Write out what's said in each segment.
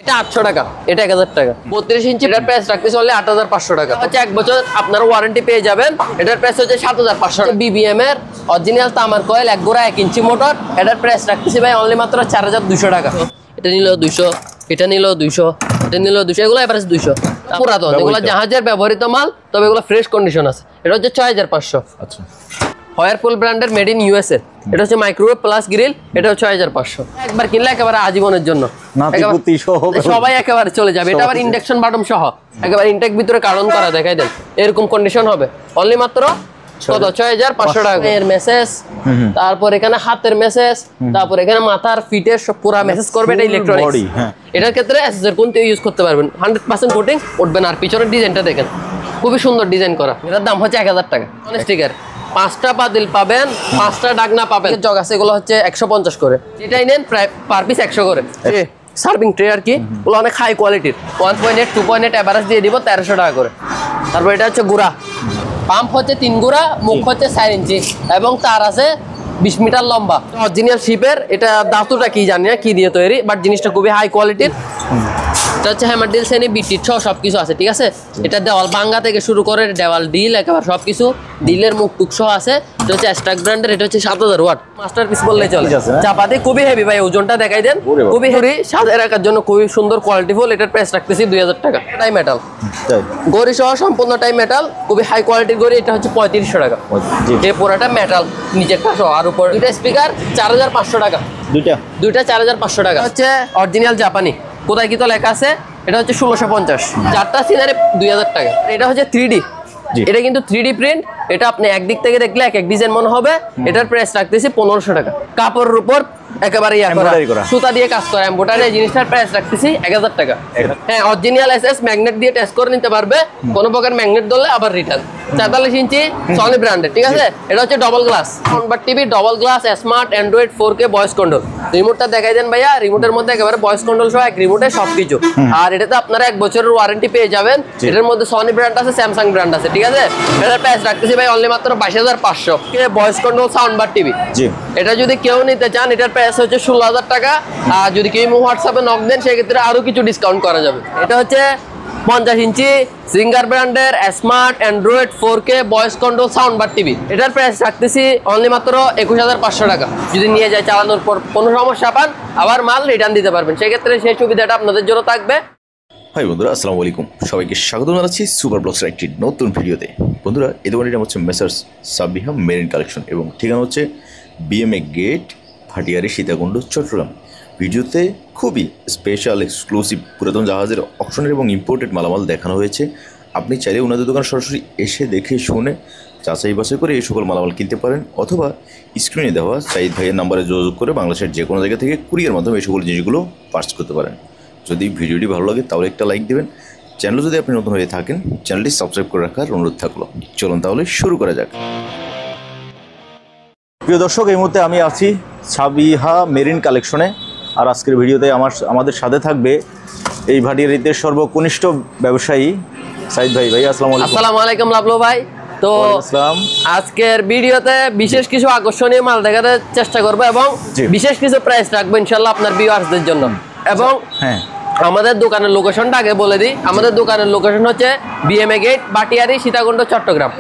এটা 800 টাকা, এটা 1000 টাকা। 32 ইঞ্চি এটার প্রাইস রাখতেছি হলে 8500 টাকা। হচ্ছে 1 বছর আপনারা ওয়ারেন্টি পেয়ে যাবেন। এটার প্রাইস হচ্ছে 7500 টাকা। বিবিএম এর অরিজিনাল তামার কয়েল 1 গোড়া 1 ইঞ্চি মোটর, এটার প্রাইস রাখতেছি ভাই অনলি মাত্র 4200 টাকা। এটা নিল 200, এটা নিল 200, এটা নিল 200, এগুলো এভারেজ 200। পুরাতন এগুলো জাহাজের ব্যবহৃত মাল, তবে এগুলো ফ্রেশ কন্ডিশন আছে। এটা হচ্ছে 6500। আচ্ছা, হয়ারপুল ব্র্যান্ডের মেড ইন ইউএসএ। এটা হচ্ছে মাইক্রোওয়েভ প্লাস গ্রিল, এটা হচ্ছে 6500। একবার কিনলে একেবারে আজীবনের জন্য সবাই একেবারে চলে যাবে। এটা আবার ইন্ডাকশন বাটন সহ একেবারে ইনটেক ভিতরে কারণ করা, দেখাই দেন এরকম কন্ডিশন হবে। অনলি মাত্র কত? 6500 টাকা। এর মেসেজ, তারপর এখানে হাতের মেসেজ, তারপর এখানে মাথার ফিটের সব পুরা মেসেজ করবে। এটা ইলেকট্রনিক্স। এটার ক্ষেত্রে এসএসআর কোন ইউজ করতে পারবেন, 100% কোটিং উঠবে না। আর পিছনের ডিজাইনটা দেখেন, খুবই সুন্দর ডিজাইন করা। এটার দাম হচ্ছে 1000 টাকা। স্টিকার 5টা পাতিল পাবেন, 5টা ডাকনা পাবেন। জগ আছে, এগুলো হচ্ছে 150 করে। এটাই নেন প্রায় পার পিস 100 করে। সার্ভিং ট্রে আর কি, ওগুলো অনেক হাই কোয়ালিটির। 1.8 2.8 এভারেজ দিয়ে দিব 1300 টাকা করে। তারপর এটা হচ্ছে গুড়া পাম্প, হচ্ছে 3 গুড়া, মুখ হচ্ছে 4 ইঞ্চি এবং তার আছে 20 মিটার লম্বা। অরিজিনাল শিপের। এটা ধাতুটা কি জানি না কি দিয়ে তৈরি, বাট জিনিসটা খুবই হাই কোয়ালিটির। এটা হচ্ছে হ্যামার ডিল শ্রেণী, বিটির সহ সবকিছু আছে, ঠিক আছে। এটা দেওয়াল ভাঙ্গা থেকে শুরু করে দেওয়াল ডিল একেবারে সবকিছু, ডিলের মুখ টুক সহ আছে। এটা হচ্ছে স্ট্রাক ব্র্যান্ডের। এটা হচ্ছে 7000 ওয়াট মাস্টারপিস বললেই চলে। চাপাতি খুবই হেভি ভাই, ওজনটা দেখাই দেন। খুবই হেভি, সাজায় রাখার জন্য খুবই সুন্দর কোয়ালিটিফুল। এটার প্রাইস রাখতেছি 2000 টাকা। টাই মেটাল গড়ি সহ সম্পূর্ণ টাই মেটাল, খুবই হাই কোয়ালিটির গড়ি। এটা হচ্ছে 3500 টাকা। এই পুরাটা মেটাল, নিচেরটা সহ। আর উপর দুইটা স্পিকার 4500 টাকা। দুইটা 4500 টাকা। হচ্ছে অরিজিনাল জাপানি, কোথায় কি তো লেখা আছে। এটা হচ্ছে 1650। 4টা সিনারি 2000 টাকা। এটা হচ্ছে 3D, এটা কিন্তু 3D প্রিন্ট। এটা আপনি একদিক থেকে দেখলে এক এক ডিজাইন মনে হবে। এটার প্রাইস রাখতেছি 1500 টাকা। কাপড়ের উপর একেবারে সুতা দিয়ে কাজ করা এমব্রয়ডারি। এই জিনিসটার প্রাইস রাখতেছি 1000 টাকা। হ্যাঁ, অরিজিনাল এসএস ম্যাগনেট দিয়ে টেস্ট করে নিতে পারবে। কোনো প্রকার ম্যাগনেট ধরলে আবার রিটার্ন। 44 ইঞ্চি সনি ব্র্যান্ডের, ঠিক আছে। এটা হচ্ছে double glass soundbar TV, double glass, smart Android 4K voice control. রিমোটটা দেখাই দেন ভাইয়া। রিমোটের মধ্যে একেবারে ভয়েস কন্ট্রোল সহ এক রিমোটে সবকিছু। আর এটাতে আপনারা 1 বছরের ওয়ারেন্টি পেয়ে যাবেন। এটার মধ্যে সনি ব্র্যান্ড আছে, স্যামসাং ব্র্যান্ড আছে, ঠিক আছে। এটার প্রাইস রাখতেছি ভাই অনলি মাত্র 22500। Voice control soundbar TV. এটা যদি কেউ নিতে চান, এটার প্রাইস হচ্ছে 16000 টাকা। আর যদি কেউ হোয়াটসঅ্যাপে নক দেন, সেক্ষেত্রে আরো কিছু ডিসকাউন্ট করা যাবে। এটা হচ্ছে 50 ইঞ্চি সিঙ্গার ব্র্যান্ডের smart Android 4K voice control soundbar TV. এটার প্রাইস রাখতেছি অনলি মাত্র 21500 টাকা। যদি নিয়ে যায়, চালানোর পর কোনো সমস্যা পান, আবার মাল রিটার্ন দিতে পারবেন। সেক্ষেত্রে সেই সুবিধাটা আপনাদের জন্য থাকবে। হাই বন্ধুরা, আসসালামু আলাইকুম। সবাইকে স্বাগত জানাচ্ছি সুপার ব্লগসের একটি নতুন ভিডিওতে। বন্ধুরা, এই দোকানটির নাম হচ্ছে মেসার্স সাবিহা মেরিন কালেকশন এবং ঠিকানা হচ্ছে বিএমএ গেট, ভাটিয়ারি, সীতাকুণ্ড, চট্টগ্রাম। ভিডিওতে খুবই স্পেশাল এক্সক্লুসিভ পুরাতন জাহাজের অকশনের এবং ইম্পোর্টেড মালামাল দেখানো হয়েছে। আপনি চাইলে ওনাদের দোকান সরাসরি এসে দেখে শুনে যাচাই বাছাই করে এই সকল মালামাল কিনতে পারেন, অথবা স্ক্রিনে দেওয়া সাইদ ভাইয়ের নাম্বারে যোগাযোগ করে বাংলাদেশের যে কোনো জায়গা থেকে কুরিয়ার মাধ্যমে এই সকল জিনিসগুলো পার্চেস করতে পারেন। যদি ভিডিওটি ভালো লাগে তাহলে একটা লাইক দেবেন। চ্যানেল যদি আপনি নতুন হয়ে থাকেন, চ্যানেলটি সাবস্ক্রাইব করে রাখার অনুরোধ থাকলো। চলুন তাহলে শুরু করা যাক। প্রিয় দর্শক, এই মুহূর্তে আমি আছি সাবিহা মেরিন কালেকশনে। আর আজকের ভিডিওতে আমাদের সাথে থাকবে এই ভাটিয়ারিতে সর্বকনিষ্ঠ ব্যবসায়ী সাইদ ভাই। ভাই আসসালামু আলাইকুম। আসসালামু আলাইকুম লাভলু ভাই। তো আজকের ভিডিওতে বিশেষ কিছু আকর্ষণীয় মাল দেখাতে চেষ্টা করবো এবং বিশেষ কিছু প্রাইস রাখবো ইনশাল্লাহ আপনার ভিউয়ার্সদের জন্য। এবং হ্যাঁ, আমাদের দোকানের লোকেশনটা আগে বলে দিই। আমাদের দোকানের লোকেশন হচ্ছে বিএমএ গেট, ভাটিয়ারি, সীতাকুণ্ড, চট্টগ্রাম।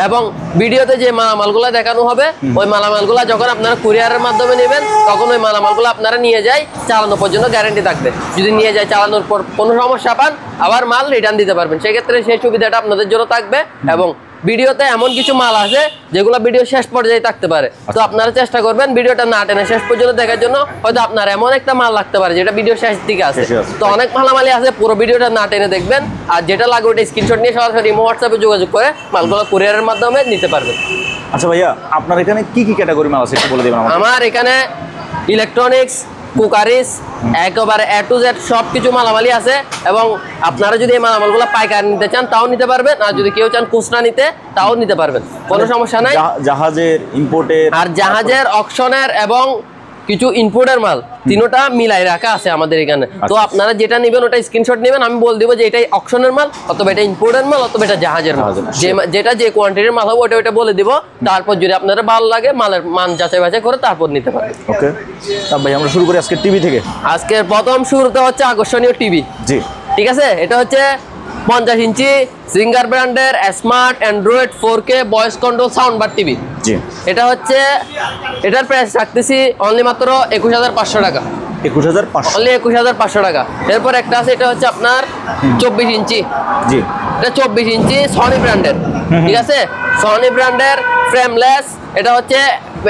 এবং ভিডিওতে যে মালামালগুলো দেখানো হবে, ওই মালামালগুলো যখন আপনারা কুরিয়ারের মাধ্যমে নেবেন, তখন ওই মালামালগুলো আপনারা নিয়ে যায় চালানো পর্যন্ত গ্যারান্টি থাকবে। যদি নিয়ে যায়, চালানোর পর কোনো সমস্যা পান, আবার মাল রিটার্ন দিতে পারবেন। সেক্ষেত্রে সেই সুবিধাটা আপনাদের জন্য থাকবে। এবং ভিডিওতে এমন কিছু মাল আছে যেগুলো ভিডিও শেষ পর্যায়ে থাকতে পারে। তো আপনারা চেষ্টা করবেন ভিডিওটা না টেনে শেষ পর্যন্ত দেখার জন্য। হয়তো আপনার এমন একটা মাল লাগতে পারে যেটা ভিডিও শেষ দিকে আছে। তো অনেক মালামালি আছে, পুরো ভিডিওটা না টেনে দেখবেন। আর যেটা লাগে ওটা স্ক্রিনশট নিয়ে সরাসরি হোয়াটসঅ্যাপে যোগাযোগ করে মালগুলো কুরিয়ারের মাধ্যমে নিতে পারবেন। আচ্ছা ভাইয়া, আপনার এখানে কি কি ক্যাটাগরি মাল আছে একটু বলে দেবেন আমাকে। আমার এখানে ইলেকট্রনিক্স, কুকারিস, একেবারে এ টু জেড সব কিছু মালামালি আছে। এবং আপনারা যদি এই মালামালগুলো পাইকারি নিতে চান তাও নিতে পারবেন, আর যদি কেউ চান খুচরা নিতে তাও নিতে পারবেন, কোনো সমস্যা নাই। জাহাজের ইম্পোর্টের আর জাহাজের অকশনের এবং কিছু ইনপুটের মাল তিনোটা মিলাই রাখা আছে আমাদের এখানে। তো আপনারা যেটা নেবেন ওটা স্ক্রিনশট নেবেন, আমি বল দিব যে এটাই অকশনের মাল অথবা এটা ইম্পোর্টের মাল অথবা এটা জাহাজের মাল, যেটা যে কোয়ান্টিটির মাল হবে ওটা বলে দিব। তারপর যদি আপনাদের ভালো লাগে মালের মান যাচাই বাছাই করে তারপর নিতে পারেন। ওকে ভাই, আমরা শুরু করি আজকে টিভি থেকে। আজকের প্রথম শুরুতে হচ্ছে আকর্ষণীয় টিভি। জি, ঠিক আছে, এটা হচ্ছে 50 ইঞ্চি সিঙ্গার ব্র্যান্ডের smart Android 4K voice control sound bar TV. জি, এটা হচ্ছে, এটার প্রাইস রাখতেছি অনলি মাত্র 21,500 টাকা। 21,500 অনলি 21,500 টাকা। এরপর একটা আছে, এটা হচ্ছে আপনার 24 ইঞ্চি। জি, এটা 24 ইঞ্চি সনি ব্র্যান্ডের। ঠিক আছে, সনি ব্র্যান্ডের ফ্রেমলেস। এটা হচ্ছে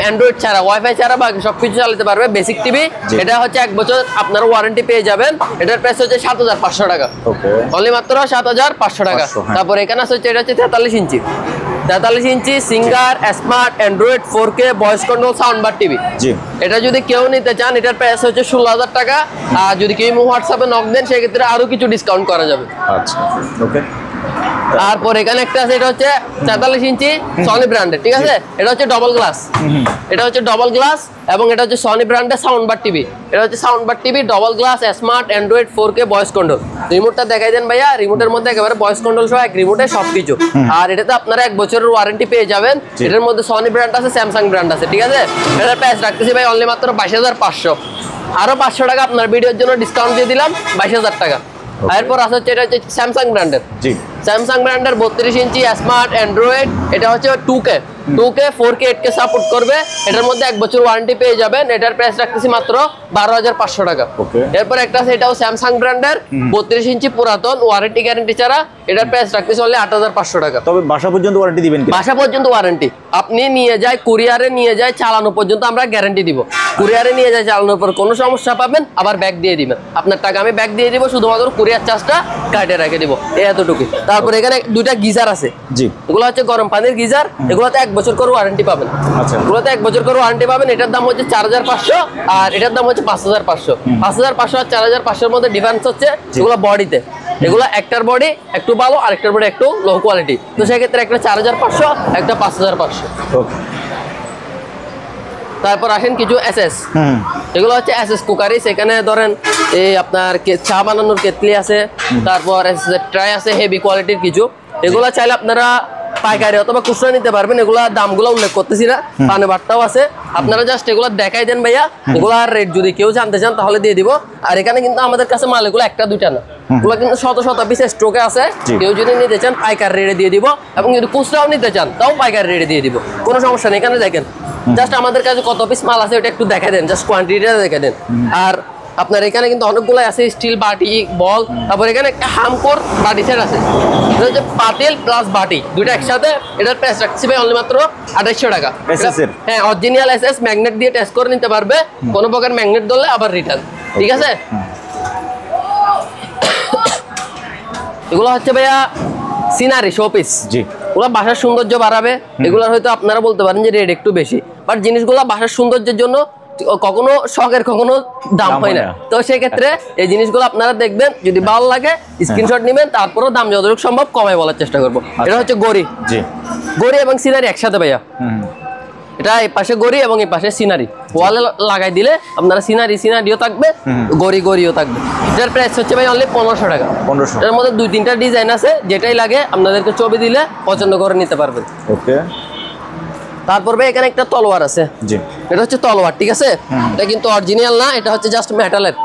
অ্যান্ড্রয়েড ছাড়া, ওয়াইফাই ছাড়া বাকি সবকিছু চালাতে পারবে, বেসিক টিভি। এটা হচ্ছে 1 বছর আপনারা ওয়ারেন্টি পেয়ে যাবেন। এটার প্রাইস হচ্ছে 7,500 টাকা। ওকে, অনলি মাত্র 7,500 টাকা। 500, হ্যাঁ। তারপর এখানে আছে হচ্ছে, এটা হচ্ছে 43 ইঞ্চি। 43 ইঞ্চি Singer smart Android 4K voice control sound bar TV. জি, এটা যদি কেউ নিতে চান এটার প্রাইস হচ্ছে 16,000 টাকা। আর যদি কেউ হোয়াটসঅ্যাপে নক দেন সেক্ষেত্রে আরো কিছু ডিসকাউন্ট করা যাবে। আচ্ছা, ওকে। তারপর এখানে একটা আছে, এটা হচ্ছে 43 ইঞ্চি সনি ব্র্যান্ডের। ঠিক আছে, এটা হচ্ছে ডবল গ্লাস। এটা হচ্ছে ডবল গ্লাস এবং এটা হচ্ছে সনি ব্র্যান্ডের সাউন্ড বার টিভি। এটা হচ্ছে sound bar TV, double glass, smart Android 4K voice control. রিমোটটা দেখাই দেন ভাইয়া। রিমোটের মধ্যে একেবারে ভয়েস কন্ট্রোল সহ এক রিমোটে সবকিছু। আর এটাতে আপনারা 1 বছরের ওয়ারেন্টি পেয়ে যাবেন। এটার মধ্যে সনি ব্র্যান্ড আছে, স্যামসাং ব্র্যান্ড আছে। ঠিক আছে, এটার প্রাইস রাখতেছি ভাই অনলি মাত্র 22,500। আরো 500 টাকা আপনার ভিডিওর জন্য ডিসকাউন্ট দিয়ে দিলাম, 22,000 টাকা। এরপর আছে হচ্ছে, এটা হচ্ছে স্যামসাং ব্র্যান্ডের। জি, স্যামসাং ব্র্যান্ডের 32 ইঞ্চি স্মার্ট অ্যান্ড্রয়েড। এটা হচ্ছে 2K 4K 8K সাপোর্ট করবে। এটার মধ্যে 1 বছর ওয়ারেন্টি পেয়ে যাবেন। এটার প্রাইস রাখতেছি মাত্র 12,500 টাকা। ওকে। এরপর একটা আছে, এটাও স্যামসাং ব্র্যান্ডের 32 ইঞ্চি পুরাতন, ওয়ারেন্টি গ্যারান্টি ছাড়া। এটার প্রাইস রাখতেছি অনলি 8,500 টাকা। তবে বাসা পর্যন্ত ওয়ারেন্টি দিবেন কি? বাসা পর্যন্ত ওয়ারেন্টি। আপনি নিয়ে যায় কুরিয়ারে নিয়ে যায় চালানো পর্যন্ত আমরা গ্যারান্টি দিব। কুরিয়ারে নিয়ে যায় চালানোর পর কোনো সমস্যা পাবেন আবার ব্যাক দিয়ে দিবেন। আপনার টাকা আমি ব্যাক দিয়ে দিব, শুধুমাত্র কুরিয়ার চার্জটা কাটে রেখে দিব, এতটুকু। তারপর এখানে দুইটা গিজার আছে। জি, এগুলো হচ্ছে গরম পানির গিজার। এগুলোতে 1 বছর করে ওয়ারেন্টি পাবেন। আচ্ছা, এগুলোতে 1 বছর করে ওয়ারেন্টি পাবেন। এটার দাম হচ্ছে 4,500 আর এটার দাম হচ্ছে 5,500। 5,500 আর 4,500 এর মধ্যে ডিফারেন্স হচ্ছে এগুলো বডিতে। এগুলো একটার বডি একটু ভালো আর একটার বডি একটু লো কোয়ালিটি। তো সেক্ষেত্রে একটা 4,500, একটা 5,500। ওকে। তারপর আসেন কিছু এসএস। এগুলো হচ্ছে এসএস কুকারি। সেখানে ধরেন এই আপনার চা বানানোর কেতলি আছে, তারপর এসএস ট্রাই আছে, হেভি কোয়ালিটির কিছু। এগুলো চাইলে আপনারা পাইকারি অথবা খুচরা নিতে পারবেন। এগুলা দামগুলো উল্লেখ করতেছি না, পানে বাট্টাও আছে। আপনারা জাস্ট এগুলো দেখাই দেন ভাইয়া। এগুলার রেট যদি কেউ জানতে চান তাহলে দিয়ে দিব। আর এখানে কিন্তু আমাদের কাছে মাল এগুলো একটা দুইটা না, এগুলো কিন্তু শত শত পিস স্টকে আছে। কেউ যদি নিতে চান পাইকারি রেটে দিয়ে দিব, এবং যদি খুচরাও নিতে চান তাও পাইকারি রেটে দিয়ে দিব, কোনো সমস্যা নেই। এখানে দেখেন জাস্ট আমাদের কাছে কত পিস মাল আছে ওটা একটু দেখা দেন, জাস্ট কোয়ান্টিটিটা দেখে দেন। আর আপনার এখানে কিন্তু অনেকগুলো আছে, স্টিল বাটি, বল। তারপর এখানে একটা হামকোর বাটি সেট আছে। এটা হচ্ছে পাতিল প্লাস বাটি দুইটা একসাথে। এটার প্রাইস রাখছি ভাই অনলি মাত্র 2,800 টাকা। হ্যাঁ, অরিজিনাল এসএস ম্যাগনেট দিয়ে টেস্ট করে নিতে পারবে। কোনো প্রকার ম্যাগনেট ধরলে আবার রিটার্ন। ঠিক আছে, এগুলো হচ্ছে ভাইয়া সিনারি শোপিস। জি, ওগুলো বাসার সৌন্দর্য বাড়াবে। এগুলোর হয়তো আপনারা বলতে পারেন যে রেট একটু বেশি, বাট জিনিসগুলো বাসার সৌন্দর্যের জন্য কখনো শখের কখনো দাম হয় না। তো সেক্ষেত্রে এই জিনিসগুলো আপনারা দেখবেন, যদি ভালো লাগে স্ক্রিনশট নেবেন, তারপরেও দাম যতটুকু সম্ভব কমায় বলার চেষ্টা করবো। এটা হচ্ছে গড়ি। জি, গড়ি এবং সিনারি একসাথে ভাইয়া। এটা এই পাশে গড়ি এবং এই পাশে সিনারি। ওয়ালে লাগাই দিলে আপনারা সিনারিও থাকবে, গড়িও থাকবে। এটার প্রাইস হচ্ছে ভাই অনলি 1,500 টাকা। 1,500। এর মধ্যে 2-3টা ডিজাইন আছে, যেটাই লাগে আপনাদেরকে ছবি দিলে পছন্দ করে নিতে পারবেন। ওকে। তারপর ভাই এখানে একটা তলোয়ার আছে। জি, এটা হচ্ছে তলোয়ার। ঠিক আছে, এটা কিন্তু অরিজিনাল না, এটা হচ্ছে জাস্ট মেটালের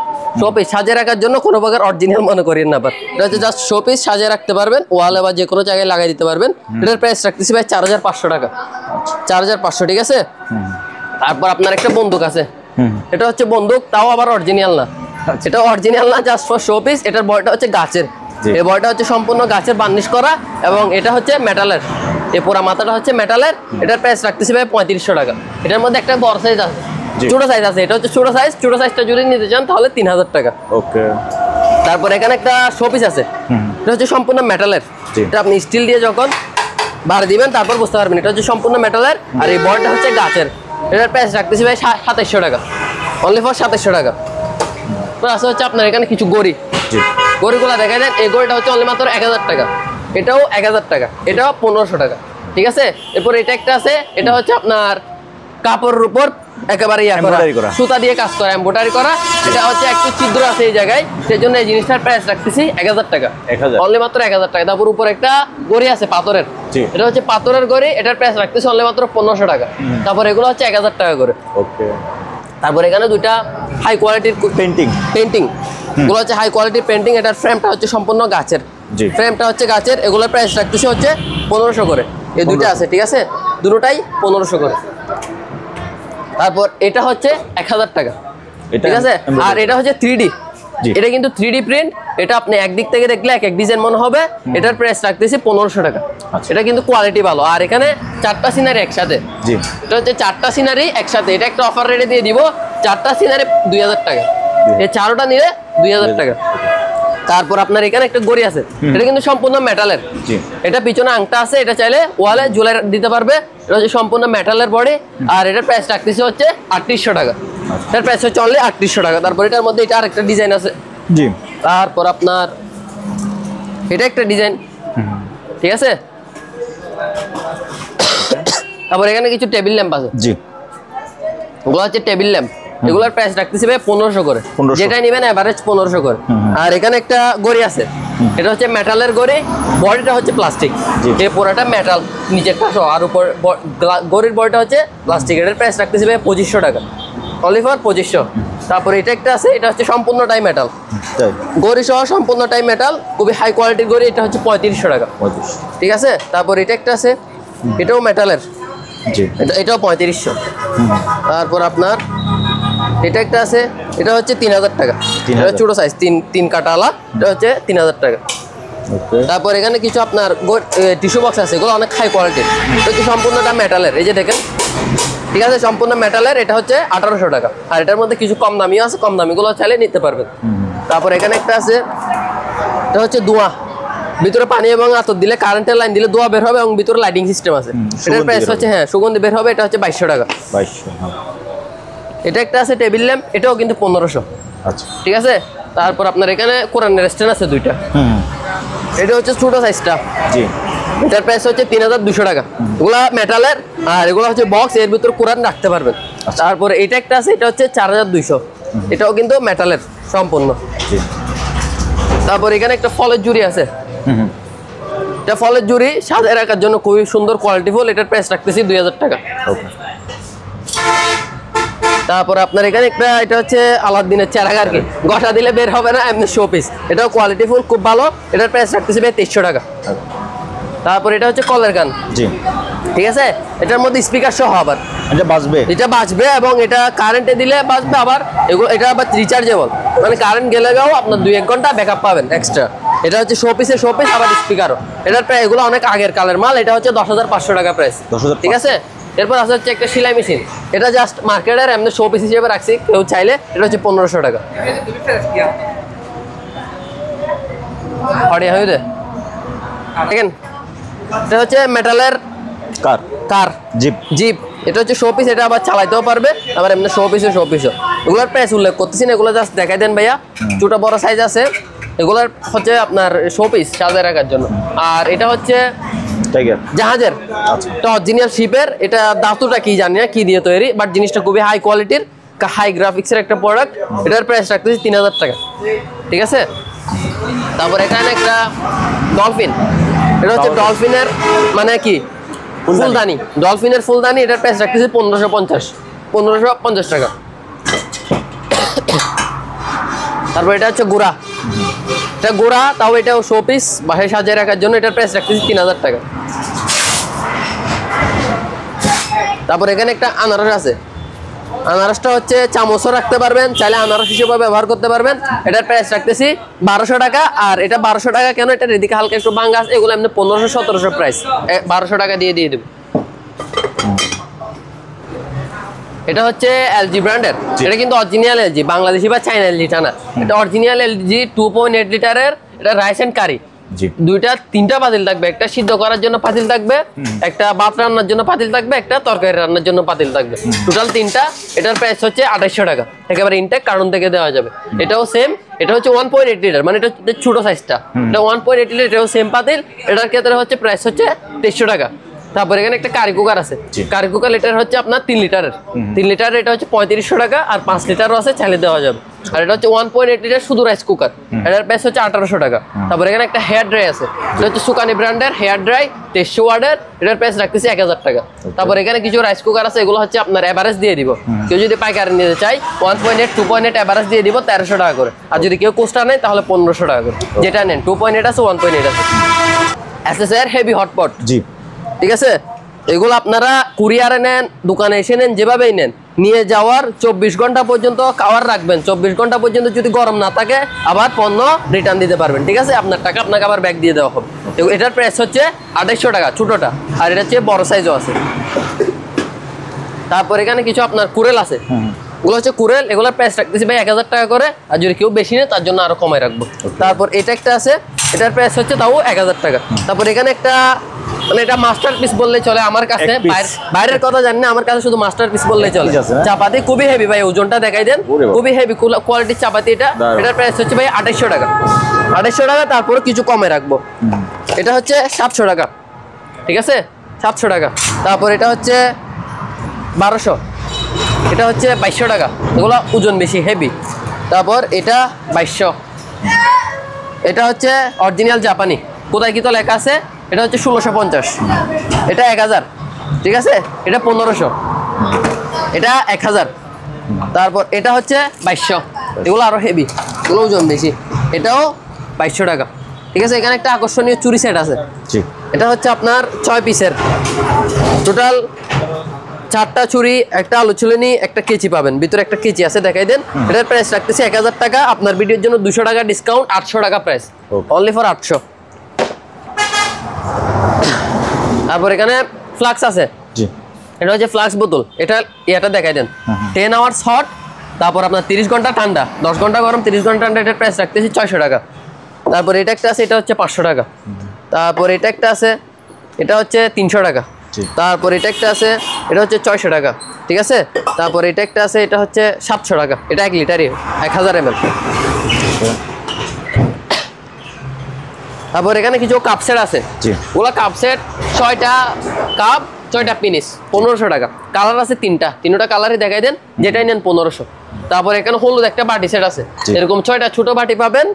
শোপিস সাজিয়ে রাখার জন্য। কোনো প্রকার অরিজিনাল মনে করেন না, আবার এটা হচ্ছে জাস্ট শোপিস সাজিয়ে রাখতে পারবেন, ওয়ালে বা যে কোনো জায়গায় লাগাই দিতে পারবেন। এটার প্রাইস রাখতেছি ভাই 4,500 টাকা। 4,500। ঠিক আছে, তারপর আপনার একটা বন্দুক আছে। এটা হচ্ছে বন্দুক, তাও আবার অরিজিনাল না। এটা অরিজিনাল না, জাস্ট ফর শোপিস। এটার বয়টা হচ্ছে গাছের। এই বয়টা হচ্ছে সম্পূর্ণ গাছের বার্নিশ করা, এবং এটা হচ্ছে মেটালের। এই পুরা মাথাটা হচ্ছে মেটালের। এটার প্রাইস রাখতেছি ভাই 3,500 টাকা। এটার মধ্যে একটা বড় সাইজ আছে, ছোট সাইজ আছে। এটা হচ্ছে ছোট সাইজ। ছোট সাইজটা যদি নিতে চান তাহলে 3,000 টাকা। ওকে। তারপর এখানে একটা শোপিস আছে। এটা হচ্ছে সম্পূর্ণ মেটালের। এটা আপনি স্টিল দিয়ে যখন বার দিবেন তারপর বুঝতে পারবেন এটা হচ্ছে সম্পূর্ণ মেটালের। আর এই বলটা হচ্ছে গাছের। এটার প্রাইস রাখতেছি ভাই 2,700 টাকা। অনলি ফর 2,700 টাকা। প্লাস হচ্ছে আপনার এখানে কিছু গড়ি। গড়িগুলো দেখা দেন। এই গড়িটা হচ্ছে অনলি মাত্র 1,000 টাকা। এটাও 1,000 টাকা। এটাও 1,500 টাকা। ঠিক আছে, এরপর এটা একটা আছে। এটা হচ্ছে আপনার কাপড়ের উপর একেবারে ইয়া করা, Embroidery করা। সুতা দিয়ে কাজ করা, এমব্রয়ডারি করা। এটা হচ্ছে একটু ছিদ্র আছে এই জায়গায়, সেজন্য এই জিনিসটার প্রাইস রাখতেছি 1000 টাকা, 1000 অনলি মাত্র 1000 টাকা। তারপর উপর একটা গড়ি আছে পাথরের, জি। এটা হচ্ছে পাথরের গড়ি, এটার প্রাইস রাখতেছি অনলি মাত্র 1500 টাকা। তারপর এগুলো হচ্ছে 1000 টাকা করে। ওকে। তারপর এখানে দুইটা হাই কোয়ালিটির পেন্টিং। পেন্টিং, এগুলো হচ্ছে হাই কোয়ালিটির পেন্টিং। এটার ফ্রেমটা হচ্ছে সম্পূর্ণ গাছের, জি। ফ্রেমটা হচ্ছে গাছের। এগুলোর প্রাইস রাখতেছি হচ্ছে 1500 করে। এই দুইটা আছে, ঠিক আছে, দুটোটাই 1500 করে। তারপর এটা হচ্ছে 1000 টাকা, এটা ঠিক আছে। embroidery। আর এটা হচ্ছে 3D, জি। এটা কিন্তু 3D প্রিন্ট। এটা আপনি একদিক থেকে দেখলে এক এক ডিজাইন মনে হবে। এটার প্রাইস রাখতেছি 1500 টাকা। আচ্ছা। এটা কিন্তু কোয়ালিটি ভালো। আর এখানে 4টা সিনারি একসাথে, জি। এটা হচ্ছে 4টা সিনারি একসাথে। এটা একটা অফার রেটে দিয়ে দিব, 4টা সিনারি 2000 টাকা। এই 4টা নিলে 2000 টাকা। তারপর আপনার এখানে একটা গড়ি আছে, এটা কিন্তু সম্পূর্ণ মেটালের। জি। এটা পিছনে আংটা আছে, এটা চাইলে ওয়ালে ঝুলে দিতে পারবে। এটা হচ্ছে সম্পূর্ণ মেটালের বডি। আর এটার প্রাইস রাখতেছে হচ্ছে 3800 টাকা। এটার প্রাইস হচ্ছে অনলি 3800 টাকা। তারপর এটার মধ্যে এটা আরেকটা ডিজাইন আছে। জি। তারপর আপনার এটা একটা ডিজাইন, ঠিক আছে। তারপর এখানে কিছু টেবিল ল্যাম্প আছে, জি। ওগুলো হচ্ছে টেবিল ল্যাম্প। এগুলোর প্রাইস রাখতেছি ভাই 1500 করে। 1500 যেটাই নেবেন এভারেজ 1500 করে। আর এখানে একটা গড়ি আছে, এটা হচ্ছে মেটালের গড়ি, বডিটা হচ্ছে প্লাস্টিক। জি। এই পুরোটা মেটাল, নিচেরটা সহ। আর উপর গড়ির বডিটা হচ্ছে প্লাস্টিক। এটার প্রাইস রাখতেছি ভাই 2500 টাকা, অনলি ফর 2500। তারপর এটা একটা আছে, এটা হচ্ছে সম্পূর্ণটাই মেটাল, তাই গড়ি সহ সম্পূর্ণটাই মেটাল, খুবই হাই কোয়ালিটির গড়ি। এটা হচ্ছে 3500 টাকা, 35। ঠিক আছে। তারপর এটা একটা আছে, এটাও মেটালের, জি। এটাও 3500। তারপর আপনার এটা একটা আছে, এটা হচ্ছে 3000 টাকা। 3000 এটা ছোট সাইজ, তিন কাটালা, এটা হচ্ছে 3000 টাকা। ওকে। তারপর এখানে কিছু আপনার টিস্যু বক্স আছে, এগুলো অনেক হাই কোয়ালিটির। এটা হচ্ছে সম্পূর্ণটা মেটালের, এই যে দেখেন, ঠিক আছে, সম্পূর্ণ মেটালের। এটা হচ্ছে 1800 টাকা। আর এটার মধ্যে কিছু কম দামিও আছে, কম দামিগুলো চাইলে নিতে পারবেন। তারপর এখানে একটা আছে, এটা হচ্ছে ধোঁয়া, ভিতরে পানি এবং আতর দিলে, কারেন্টের লাইন দিলে ধোঁয়া বের হবে এবং ভিতরে লাইটিং সিস্টেম আছে। এটার সুগন্ধি প্রাইস বের হচ্ছে, হ্যাঁ, সুগন্ধি বের হবে। এটা হচ্ছে 2200 টাকা। 2200। হ্যাঁ। এটা একটা আছে টেবিল ল্যাম্প, এটাও কিন্তু 1500, আচ্ছা। ঠিক আছে। তারপর আপনার এখানে কোরআনের স্ট্যান্ড আছে দুইটা, হুম। এটা হচ্ছে ছোট সাইজটা, জি। এটার প্রাইস হচ্ছে 3200 টাকা। এগুলা মেটালের, আর এগুলো হচ্ছে বক্স, এর ভিতরে কোরআন রাখতে পারবেন। তারপরে এটা একটা আছে, এটা হচ্ছে 4200, এটাও কিন্তু মেটালের সম্পূর্ণ। জি। তারপর এখানে একটা ফলের জুড়ি আছে, হুম। এটা ফলের জুড়ি সাজায় রাখার জন্য খুবই সুন্দর কোয়ালিটি ফুল। এটার প্রাইস রাখতেছি 2000 টাকা। ওকে। তারপর আপনার এখানে একটা, এটা হচ্ছে আলাদিনের চারাগার, কি গঠা দিলে বের হবে না, এমনি শো পিস। এটাও কোয়ালিটি ফুল, খুব ভালো। এটার প্রাইস রাখতেছি ভাই 2300 টাকা। তারপর এটা হচ্ছে কলের গান, জি। ঠিক আছে। এটার মধ্যে স্পিকার সহ, আবার এটা বাজবে। এটা বাজবে এবং এটা কারেন্টে দিলে বাজবে। আবার এগুলো, এটা আবার রিচার্জেবল, মানে কারেন্ট গেলে গেলেও আপনার 2-1 ঘন্টা ব্যাকআপ পাবেন এক্সট্রা। এটা হচ্ছে শো পিসের শো পিস, আবার স্পিকারও। এটার প্রায়, এগুলো অনেক আগের কালের মাল। এটা হচ্ছে 10,500 টাকা প্রাইস, 10,500 ঠিক আছে। এরপর আছে হচ্ছে একটা সেলাই মেশিন, এটা জাস্ট মার্কেটের এমনি শো পিস হিসেবে রাখছি, কেউ চাইলে। এটা হচ্ছে 1500 টাকা। দেখেন, এটা হচ্ছে মেটালের কার। কার জিপ। জিপ, এটা হচ্ছে শো পিস। এটা আবার চালাইতেও পারবে, আবার এমনি শো পিসও। এগুলোর প্রাইস উল্লেখ করতেছি না, এগুলো জাস্ট দেখাই দেন ভাইয়া। ছোট বড় সাইজ আছে, এগুলোর হচ্ছে আপনার শো পিস সাজায় রাখার জন্য। আর এটা হচ্ছে টাইগার। জাহাজের, এটা অরিজিনাল শিপের। এটা ধাতুটা কি জানি না, কি দিয়ে তৈরি, বাট জিনিসটা খুবই হাই কোয়ালিটির, হাই গ্রাফিক্সের একটা প্রোডাক্ট। এটার প্রাইস রাখতেছি 3000 টাকা, ঠিক আছে। তারপর এখানে একটা ডলফিন, এটা হচ্ছে ডলফিনের মানে কি ফুলদানি, ডলফিনের ফুলদানি। এটার প্রাইস রাখতেছি 1550 টাকা। তারপর এটা হচ্ছে গোড়া, এটা গোড়া, তাও এটাও শো পিস, বাসায় সাজিয়ে রাখার জন্য। এটার প্রাইস রাখতেছি 3000 টাকা। তারপর এখানে একটা আনারস আছে, আনারসটা হচ্ছে চামচও রাখতে পারবেন, চাইলে আনারস হিসেবে ব্যবহার করতে পারবেন। এটার প্রাইস রাখতেছি 1200 টাকা। আর এটা 1200 টাকা কেন, এটার এদিকে হালকা একটু বাঙ্গা আছে, এগুলো এমনি 1500-1700 প্রাইস, 1200 টাকা দিয়ে দেবো। এটা হচ্ছে এলজি ব্র্যান্ডের, এটা কিন্তু অরিজিনাল এলজি, বাংলাদেশি বা চাইনা এলজিটা না। এটা অরিজিনাল এলজি 2.8 লিটারের। এটা রাইস এন্ড কারি, জি। 2-3টা পাতিল থাকবে, একটা সিদ্ধ করার জন্য পাতিল থাকবে, একটা ভাত রান্নার জন্য পাতিল থাকবে, একটা তরকারি রান্নার জন্য পাতিল থাকবে, টোটাল 3টা। এটার প্রাইস হচ্ছে 2800 টাকা, একেবারে ইনটেক কার্টন থেকে দেওয়া যাবে। এটাও সেম, এটা হচ্ছে 1.8 লিটার, মানে এটা ছোট সাইজটা। এটা 1.8 লিটার, এটাও সেম পাতিল। এটার ক্ষেত্রে হচ্ছে প্রাইস হচ্ছে 2300 টাকা। তারপর এখানে একটা কারি কুকার আছে, কারি কুকার এটার হচ্ছে আপনার 3 লিটারের, 3 লিটার এটা হচ্ছে 3500 টাকা, আর 5 লিটারও আছে, চাইলে দেওয়া যাবে। আর এটা হচ্ছে 1.8 লিটার শুধু রাইস কুকার, এটার প্রাইস হচ্ছে 1800 টাকা। তারপর এখানে একটা হেয়ার ড্রাই আছে, এটা হচ্ছে সুকানি ব্র্যান্ডের হেয়ার ড্রাই 2300 ওয়াটের, এটার প্রাইস রাখতেছি 1000 টাকা। তারপর এখানে কিছু রাইস কুকার আছে, এগুলো হচ্ছে আপনার এভারেজ দিয়ে দিব, কেউ যদি পাইকারি নিতে চাই 1.8 2.8 এভারেজ দিয়ে দিব 1300 টাকা করে, আর যদি কেউ কোস্টার নেয় তাহলে 1500 টাকা করে, যেটা নেন 2.8 আছে 1.8 আছে। এসএসআর হেভি হটপট, জি ঠিক আছে, এগুলো আপনারা কুরিয়ারে নেন, দোকানে এসে নেন, যেভাবেই নেন, নিয়ে যাওয়ার 24 ঘন্টা পর্যন্ত কাভার রাখবেন। 24 ঘন্টা পর্যন্ত যদি গরম না থাকে আবার পণ্য রিটার্ন দিতে পারবেন, ঠিক আছে, আপনার টাকা আপনাকে আবার ব্যাক দিয়ে দেওয়া হবে। এটার প্রাইস হচ্ছে 2800 টাকা ছোটোটা, আর এটা হচ্ছে বড় সাইজও আছে। তারপর এখানে কিছু আপনার কুরেল আছে, এগুলো হচ্ছে কুরেল, এগুলোর প্রাইস রাখতেছি ভাই 1000 টাকা করে, আর যদি কেউ বেশি নেয় তার জন্য আরো কমায় রাখবো। তারপর এটা একটা আছে, এটার প্রাইস হচ্ছে তাও 1000 টাকা। তারপর এখানে একটা মানে এটা মাস্টারপিস বললেই চলে আমার কাছে, বাইরের কথা জানি না, আমার কাছে শুধু মাস্টারপিস বললেই চলে। চাপাতি খুবই হেভি ভাই, ওজনটা দেখাই দেন, খুবই হেভি কোয়ালিটির চাপাতি এটা। এটার প্রাইস হচ্ছে ভাই 2800 টাকা, 2800 টাকা, তারপরে কিছু কমে রাখবো। এটা হচ্ছে 700 টাকা, ঠিক আছে, 700 টাকা। তারপর এটা হচ্ছে 1200, এটা হচ্ছে 2200 টাকা, এগুলো ওজন বেশি হেভি। তারপর এটা 2200, এটা হচ্ছে অরিজিনাল জাপানি, কোথায় কি তো লেখা আছে, এটা হচ্ছে 1650, এটা 1000, ঠিক আছে, এটা 1500, এটা 1000। তারপর এটা হচ্ছে 2200, এগুলো আরো হেভি, এগুলো ওজন বেশি, এটাও 2200 টাকা, ঠিক আছে। এখানে একটা আকর্ষণীয় চুরি সেট আছে, এটা হচ্ছে আপনার 6 পিসের, টোটাল 4টা চুরি, একটা আলু চুলেনি, একটা কেচি পাবেন, ভিতরে একটা কেচি আছে, দেখাই দেন। এটার প্রাইস রাখতেছি 1000 টাকা, আপনার ভিডিওর জন্য 200 টাকা ডিসকাউন্ট, 800 টাকা প্রাইস, অনলি ফর 800। তারপর এখানে ফ্লাক্স আছে, এটা হচ্ছে ফ্লাক্স বোতল, এটা দেখাই দেন, 10 আওয়ার্স হট, তারপর আপনার 30 ঘন্টা ঠান্ডা, 10 ঘন্টা গরম, 30 ঘন্টা ঠান্ডা, এটার প্রাইস রাখতেছি 600 টাকা। তারপর এটা একটা আছে, এটা হচ্ছে 500 টাকা। তারপর এটা একটা আছে, এটা হচ্ছে 300 টাকা। তারপর এটা একটা আছে, এটা হচ্ছে 600 টাকা, ঠিক আছে। তারপর এটা একটা আছে, এটা হচ্ছে 700 টাকা, এটা 1 লিটারই 1000 ml। তারপর এখানে কিছু কাপ সেট আছে, ওগুলা কাপ সেট 6টা কাপ, 6টা পিনিস, 1500 টাকা। কালার আছে 3টা কালারই দেখাই দেন, যেটাই নেন 1500। তারপর এখানে হলুদ একটা বাটি সেট আছে, এরকম 6টা ছোট বাটি পাবেন,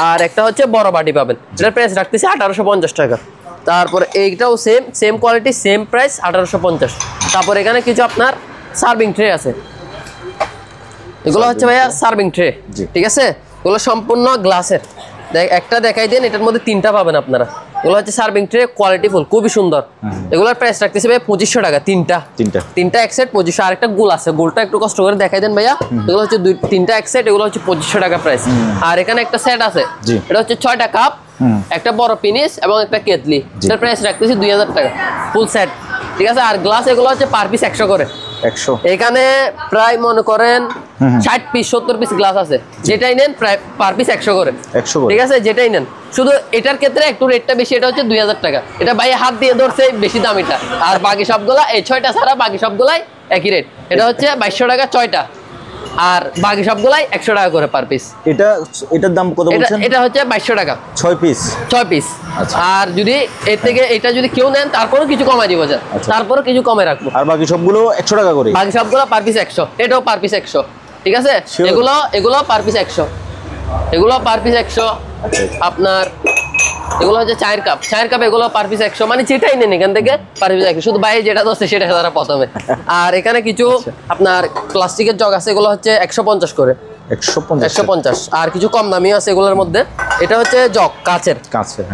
আর একটা হচ্ছে বড় বাটি পাবেন, এটার প্রাইস রাখতেছি 1850 টাকা। তারপর এইটাও সেম কোয়ালিটি, সেম প্রাইস 1850। তারপর এখানে কিছু আপনার সার্ভিং ট্রে আছে, এগুলো হচ্ছে ভাইয়া সার্ভিং ট্রে, ঠিক আছে, এগুলো সম্পূর্ণ গ্লাসের, একটা দেখাই দেন, এটার মধ্যে 3টা পাবেন আপনারা। এগুলো হচ্ছে সার্ভিং ট্রে, কোয়ালিটি ফুল, খুবই সুন্দর। এগুলোর প্রাইস রাখতেছি ভাই 2500 টাকা, 3টা এক সেট 2500। আরেকটা গোল আছে, গোলটা একটু কষ্ট করে দেখাই দেন ভাইয়া। এগুলো হচ্ছে 3টা এক সেট, এগুলো হচ্ছে 2500 টাকা প্রাইস। আর এখানে একটা সেট আছে, এটা হচ্ছে 6টা কাপ, একটা বড় পিনিস এবং একটা কেতলি, এটার প্রাইস রাখতেছি 2000 টাকা, ফুল সেট, ঠিক আছে। আর গ্লাস এগুলো হচ্ছে পার পিস 100 করে, 100। এখানে প্রায় মনে করেন 60 পিস 70 পিস গ্লাস আছে, যেটাই নেন প্রায় পার পিস 100 করে, ঠিক আছে, যেটাই নেন। শুধু এটার ক্ষেত্রে একটু রেটটা বেশি, এটা হচ্ছে 2000 টাকা, এটা ভাই হাত দিয়ে ধরছে বেশি দাম এটা। আর বাকি সবগুলা এই 6টা ছাড়া বাকি সবগুলাই একই রেট, এটা হচ্ছে 2200 টাকা 6টা, আর বাকি সবগুলাই 100 টাকা করে পার পিস। এটার দাম কত বলছেন? এটা হচ্ছে 2200 টাকা 6 পিস। আর যদি এর থেকে এটা যদি কেউ নেন তারপরেও কিছু কমাই দিব, তারপরে কিছু কমে রাখবো। আর বাকি সবগুলো 100 টাকা করে, বাকি সবগুলো পার পিস 100, এটাও পার পিস 100, ঠিক আছে। এগুলো পার পিস 100, এগুলো পার পিস 100। আপনার এগুলো হচ্ছে চায়ের কাপ, এগুলো পার পিস 100, মানে যেটাই নেন এখান থেকে পার পিস 100, শুধু বাইরে যেটা ধরছে সেটা তারা প্রথমে। আর এখানে কিছু আপনার প্লাস্টিকের জগ আছে, এগুলো হচ্ছে 150 করে, 150। আর কিছু কম দামি আছে এগুলোর মধ্যে, এটা হচ্ছে জগ কাচের,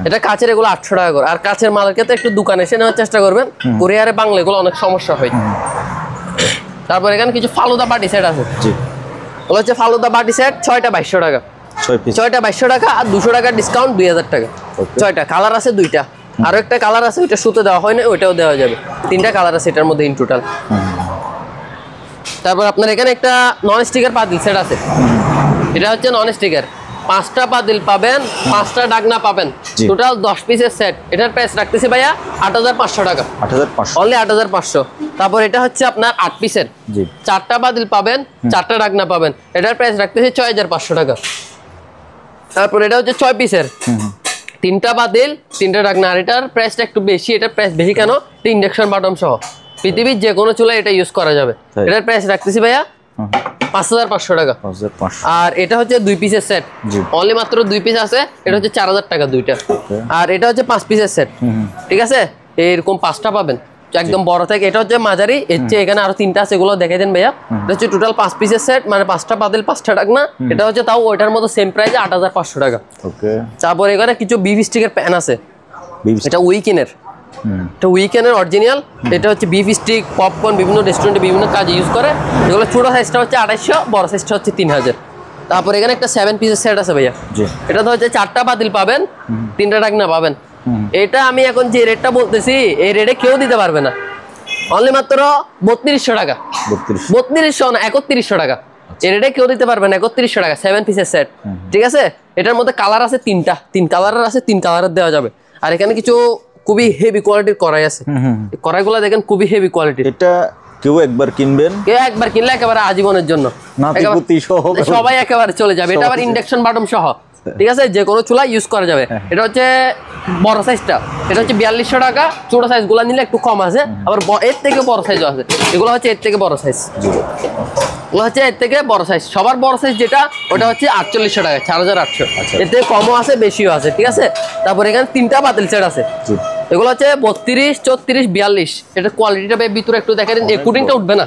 এটা কাচের, এগুলো 800 টাকা করে। আর কাচের মালের ক্ষেত্রে একটু দোকানে এসে নেওয়ার চেষ্টা করবেন, কুরিয়ারে বাংলা এগুলো অনেক সমস্যা হয়। তারপর এখানে কিছু ফালুদা বাটি সেট আছে, ওগুলো হচ্ছে ফালুদা বাটি সেট, 6টা 2200 টাকা, 6টা 2200 টাকা, আর 200 টাকা ডিসকাউন্ট 2000 টাকা। 6টা কালার আছে, 2টা, আরো একটা কালার আছে, ওইটা সুতে দেওয়া হয় না, ওইটাও দেওয়া যাবে। 3টা কালার আছে এটার মধ্যে ইন টোটাল। তারপর আপনার এখানে একটা নন স্টিকার পাতিল সেট আছে, এটা হচ্ছে নন স্টিকার, 5টা পাতিল পাবেন, 5টা ডাকনা পাবেন, টোটাল 10 পিসের সেট। এটার প্রাইস রাখতেছি ভাইয়া 8500 টাকা, অনলি 8500। তারপর এটা হচ্ছে আপনার 8 পিসের, 4টা পাতিল পাবেন, 4টা ডাকনা পাবেন, এটার প্রাইস রাখতেছি 6500 টাকা। তারপর এটা হচ্ছে 6 পিসের, তিনটা বাতিল, তিনটা ঢাকনা। আর এটার প্রাইসটা একটু বেশি। এটার প্রাইস বেশি কেন? ইন্ডাকশন বাটন সহ পৃথিবীর যে কোনো চুলা এটা ইউজ করা যাবে। এটার প্রাইস রাখতেছি ভাইয়া 5500 টাকা। আর এটা হচ্ছে 2 পিসের সেট, অনলি মাত্র 2 পিস আছে। এটা হচ্ছে 4000 টাকা দুইটা। আর এটা হচ্ছে 5 পিসের সেট, ঠিক আছে? এরকম 5টা পাবেন একদম বড় থেকে। এটা হচ্ছে মাঝারি, এর চেয়ে এখানে আরো 3টা আছে, এগুলো দেখাই দেন ভাইয়া। এটা হচ্ছে টোটাল 5 পিসের সেট, মানে 5টা পাতিল 5টা ঢাকনা। এটা হচ্ছে তাও ওইটার মতো সেম প্রাইসে 8500 টাকা। ওকে, তারপর এখানে কিছু বিফ স্টিকের প্যান আছে। এটা উইকেনের, এটা উইকেনের অরিজিনাল। এটা হচ্ছে বিফ স্টিক, পপকর্ন বিভিন্ন রেস্টুরেন্টে বিভিন্ন কাজে ইউজ করে। এগুলো ছোট সাইজটা হচ্ছে 2800, বড় সাইজটা হচ্ছে 3000। তারপর এখানে একটা 7 পিসের সেট আছে ভাইয়া। এটা তো হচ্ছে 4টা পাতিল পাবেন, 3টা ঢাকনা পাবেন। এটা আমি এখন যে রেটটা বলতেছি এই রেটে কেউ দিতে পারবে না, অনলি মাত্র 3200 টাকা। 3200 না, 3100 টাকা। এই রেটে কেউ দিতে পারবে না, 3100 টাকা 7 পিসের সেট, ঠিক আছে? এটার মধ্যে কালার আছে 3টা, 3 কালারের আছে, 3 কালারের দেওয়া যাবে। আর এখানে কিছু খুবই হেভি কোয়ালিটির কড়াই আছে। কড়াইগুলো দেখেন খুবই হেভি কোয়ালিটির। এটা কেউ একবার কিনবেন, কেউ একবার কিনলে একেবারে আজীবনের জন্য, সবাই একেবারে চলে যাবে। এটা আবার ইন্ডাকশন বাটন সহ, ঠিক আছে? যে কোনো চুলা ইউজ করা যাবে। এটা হচ্ছে বড় সাইজটা, এটা হচ্ছে 4200 টাকা। ছোট সাইজ গুলা নিলে একটু কম আছে, আবার এর থেকে বড় সাইজও আছে। এগুলো হচ্ছে এর থেকে বড় সাইজ, এগুলো হচ্ছে এর থেকে বড় সাইজ। সবার বড় সাইজ যেটা ওটা হচ্ছে 4800 টাকা, 4800। এর থেকে কমও আছে, বেশিও আছে, ঠিক আছে? তারপর এখানে 3টা পাতিল সেট আছে। এগুলো হচ্ছে 32, 34, 42। এটা কোয়ালিটিটা ভিতরে একটু দেখেন, এই কুটিংটা উঠবে না।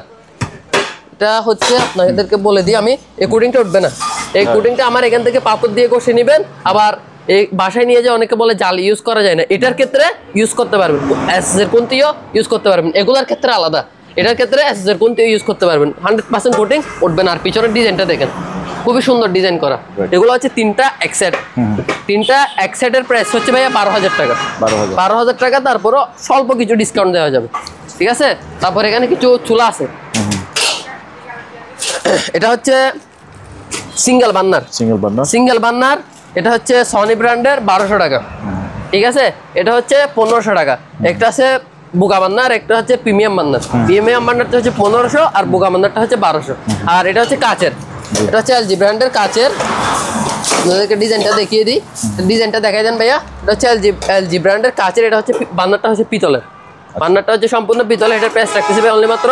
এটা হচ্ছে আপনাদেরকে বলে দিই আমি, এই কুটিংটা উঠবে না। এই কুটিংটা আমার এখান থেকে পাথর দিয়ে কষে নেবেন। আবার এই বাসায় নিয়ে যায় অনেকে বলে জাল ইউজ করা যায় না, এটার ক্ষেত্রে ইউজ করতে পারবেন। এসএসের কোনটিও ইউজ করতে পারবেন, এগুলোর ক্ষেত্রে আলাদা। এটার ক্ষেত্রে এসএসের কোনটিও ইউজ করতে পারবেন, 100% কোটিং উঠবে না। আর পিছনের ডিজাইনটা দেখেন, খুবই সুন্দর ডিজাইন করা। এগুলো হচ্ছে 3টা এক সেট। 3টা এক সেটের প্রাইস হচ্ছে ভাইয়া 12000 টাকা। 12000 টাকা। তারপরও স্বল্প কিছু ডিসকাউন্ট দেওয়া যাবে, ঠিক আছে? তারপর এখানে কিছু চুলা আছে। এটা হচ্ছে সিঙ্গেল বার্নার। এটা হচ্ছে সনি ব্র্যান্ডের 1200 টাকা, ঠিক আছে? এটা হচ্ছে 1500 টাকা। একটা আছে বুকা বার্নার, একটা হচ্ছে প্রিমিয়াম বার্নার। প্রিমিয়াম বার্নারটা হচ্ছে 1500 আর বুকা বার্নারটা হচ্ছে 1200। আর এটা হচ্ছে কাচের, এটা হচ্ছে এলজি ব্র্যান্ডের কাচের। আপনাদেরকে ডিজাইনটা দেখিয়ে দিই, ডিজাইনটা দেখাই দেন ভাইয়া। এটা হচ্ছে এলজি ব্র্যান্ডের কাচের। এটা হচ্ছে বার্নারটা হচ্ছে পিতলের, বার্নারটা হচ্ছে সম্পূর্ণ পিতলের। এটার প্রাইস রাখতেছে অনলি মাত্র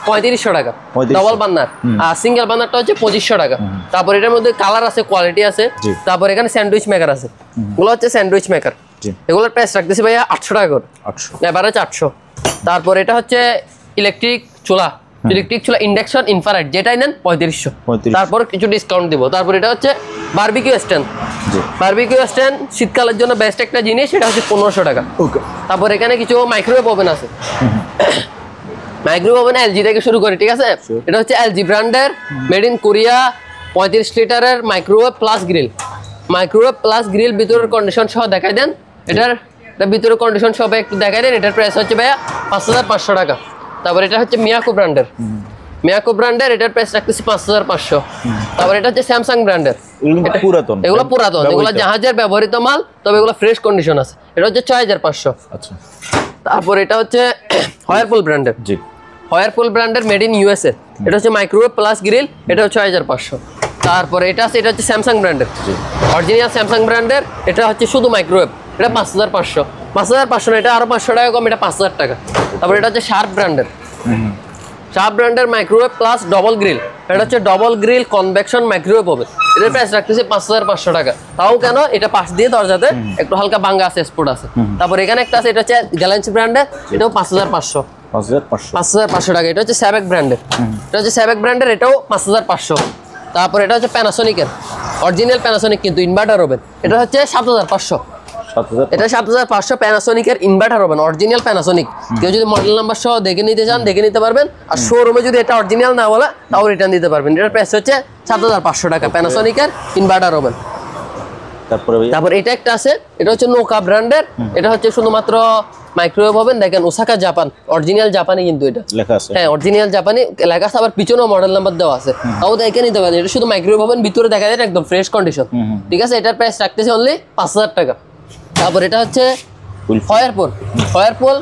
3500 টাকা ডবল বার্নার। আর সিঙ্গেল বার্নারটা হচ্ছে 2500 টাকা। তারপর এটার মধ্যে কালার আছে, কোয়ালিটি আছে। তারপর এখানে স্যান্ডউইচ মেকার আছে, এগুলো হচ্ছে স্যান্ডউইচ মেকার। এগুলোর প্রাইস রাখতেছে ভাইয়া 800 টাকা করে, এভারেজ 800। তারপর এটা হচ্ছে ইলেকট্রিক চুলা, ইন্ডাকশন ইনফ্রারেড, যেটাই নেন 3500। তারপর কিছু ডিসকাউন্ট দিব। তারপর এটা হচ্ছে বারবিকিউ স্ট্যান্ড, শীতকালের জন্য বেস্ট একটা জিনিস। এটা হচ্ছে 1500 টাকা। তারপর এখানে কিছু মাইক্রোওয়েভ ওভেন আছে। মাইক্রোওয়েভ ওভেন এলজি থেকে শুরু করি, ঠিক আছে? এটা হচ্ছে এলজি ব্র্যান্ডের, মেড ইন কোরিয়া, 35 লিটারের মাইক্রোওয়েভ প্লাস গ্রিল। ভিতরের কন্ডিশন সহ দেখাই দেন। এটার ভিতরের কন্ডিশন সহ একটু দেখাই দেন। এটার প্রাইস হচ্ছে ভাইয়া 5500 টাকা। তারপর এটা হচ্ছে মিয়াকো ব্র্যান্ডের, এটার প্রাইস রাখতেছি 5500। তারপর এটা হচ্ছে স্যামসাং ব্র্যান্ডের, এগুলো পুরাতন, এগুলো জাহাজের ব্যবহৃত মাল, তবে এগুলো ফ্রেশ কন্ডিশন আছে। এটা হচ্ছে 6500। তারপর এটা হচ্ছে হয়ারপুল ব্র্যান্ডের, মেড ইন ইউএসএ। এটা হচ্ছে মাইক্রোওয়েভ প্লাস গ্রিল, এটা হচ্ছে 6500। তারপরে এটা হচ্ছে স্যামসাং ব্র্যান্ডের, অরিজিনাল স্যামসাং ব্র্যান্ডের। এটা হচ্ছে শুধু মাইক্রোওয়েভ, এটা 5500। 5500 না, এটা আরো 500 টাকা কম, এটা 5000 টাকা। তারপর এটা হচ্ছে শার্প ব্র্যান্ডের মাইক্রোওয়েভ প্লাস ডবল গ্রিল। এটা হচ্ছে double grill convection microwave oven. এটার প্রাইস রাখতেছে 5500 টাকা। তাও কেন, এটা পাশ দিয়ে দরজাতে একটু হালকা ভাঙা আছে, স্পট আছে। তারপর এখানে একটা আছে, এটা হচ্ছে গ্যালান্সি ব্র্যান্ডের, এটাও 5500 টাকা। এটা হচ্ছে স্যাবেক ব্র্যান্ডের, এটাও 5500। তারপর এটা হচ্ছে প্যানাসোনিকের, অরিজিনাল প্যানাসোনিক কিন্তু ইনভার্টার ওভেন। এটা হচ্ছে 7500। এটা 7500 প্যানাসোনিকের ইনভার্টার ওভেন, অরিজিনাল প্যানাসোনিক। কেউ যদি মডেল নাম্বার সহ দেখে নিতে চান দেখে নিতে পারবেন। আর শোরুমে যদি এটা অরিজিনাল না বলে তাও রিটার্ন দিতে পারবেন। এটার প্রাইস হচ্ছে 7500 টাকা, প্যানাসোনিকের ইনভার্টার ওভেন। তারপর এটা একটা আছে, এটা হচ্ছে নোকা ব্র্যান্ডের। এটা হচ্ছে শুধুমাত্র মাইক্রোওয়েভ ওভেন। দেখেন ওসাকা জাপান, অরিজিনাল জাপানি কিন্তু এটা লেখা আছে। হ্যাঁ, অরিজিনাল জাপানি লেখা আছে, আবার পিছনেও মডেল নাম্বার দেওয়া আছে। তাও দেখে নিতে পারেন। এটা শুধু মাইক্রোওয়েভ ওভেন, ভিতরে দেখা যায় একদম ফ্রেশ কন্ডিশন, ঠিক আছে? এটার প্রাইস রাখতেছে অনলি 5000 টাকা। তারপর এটা হচ্ছে হয়ারপুল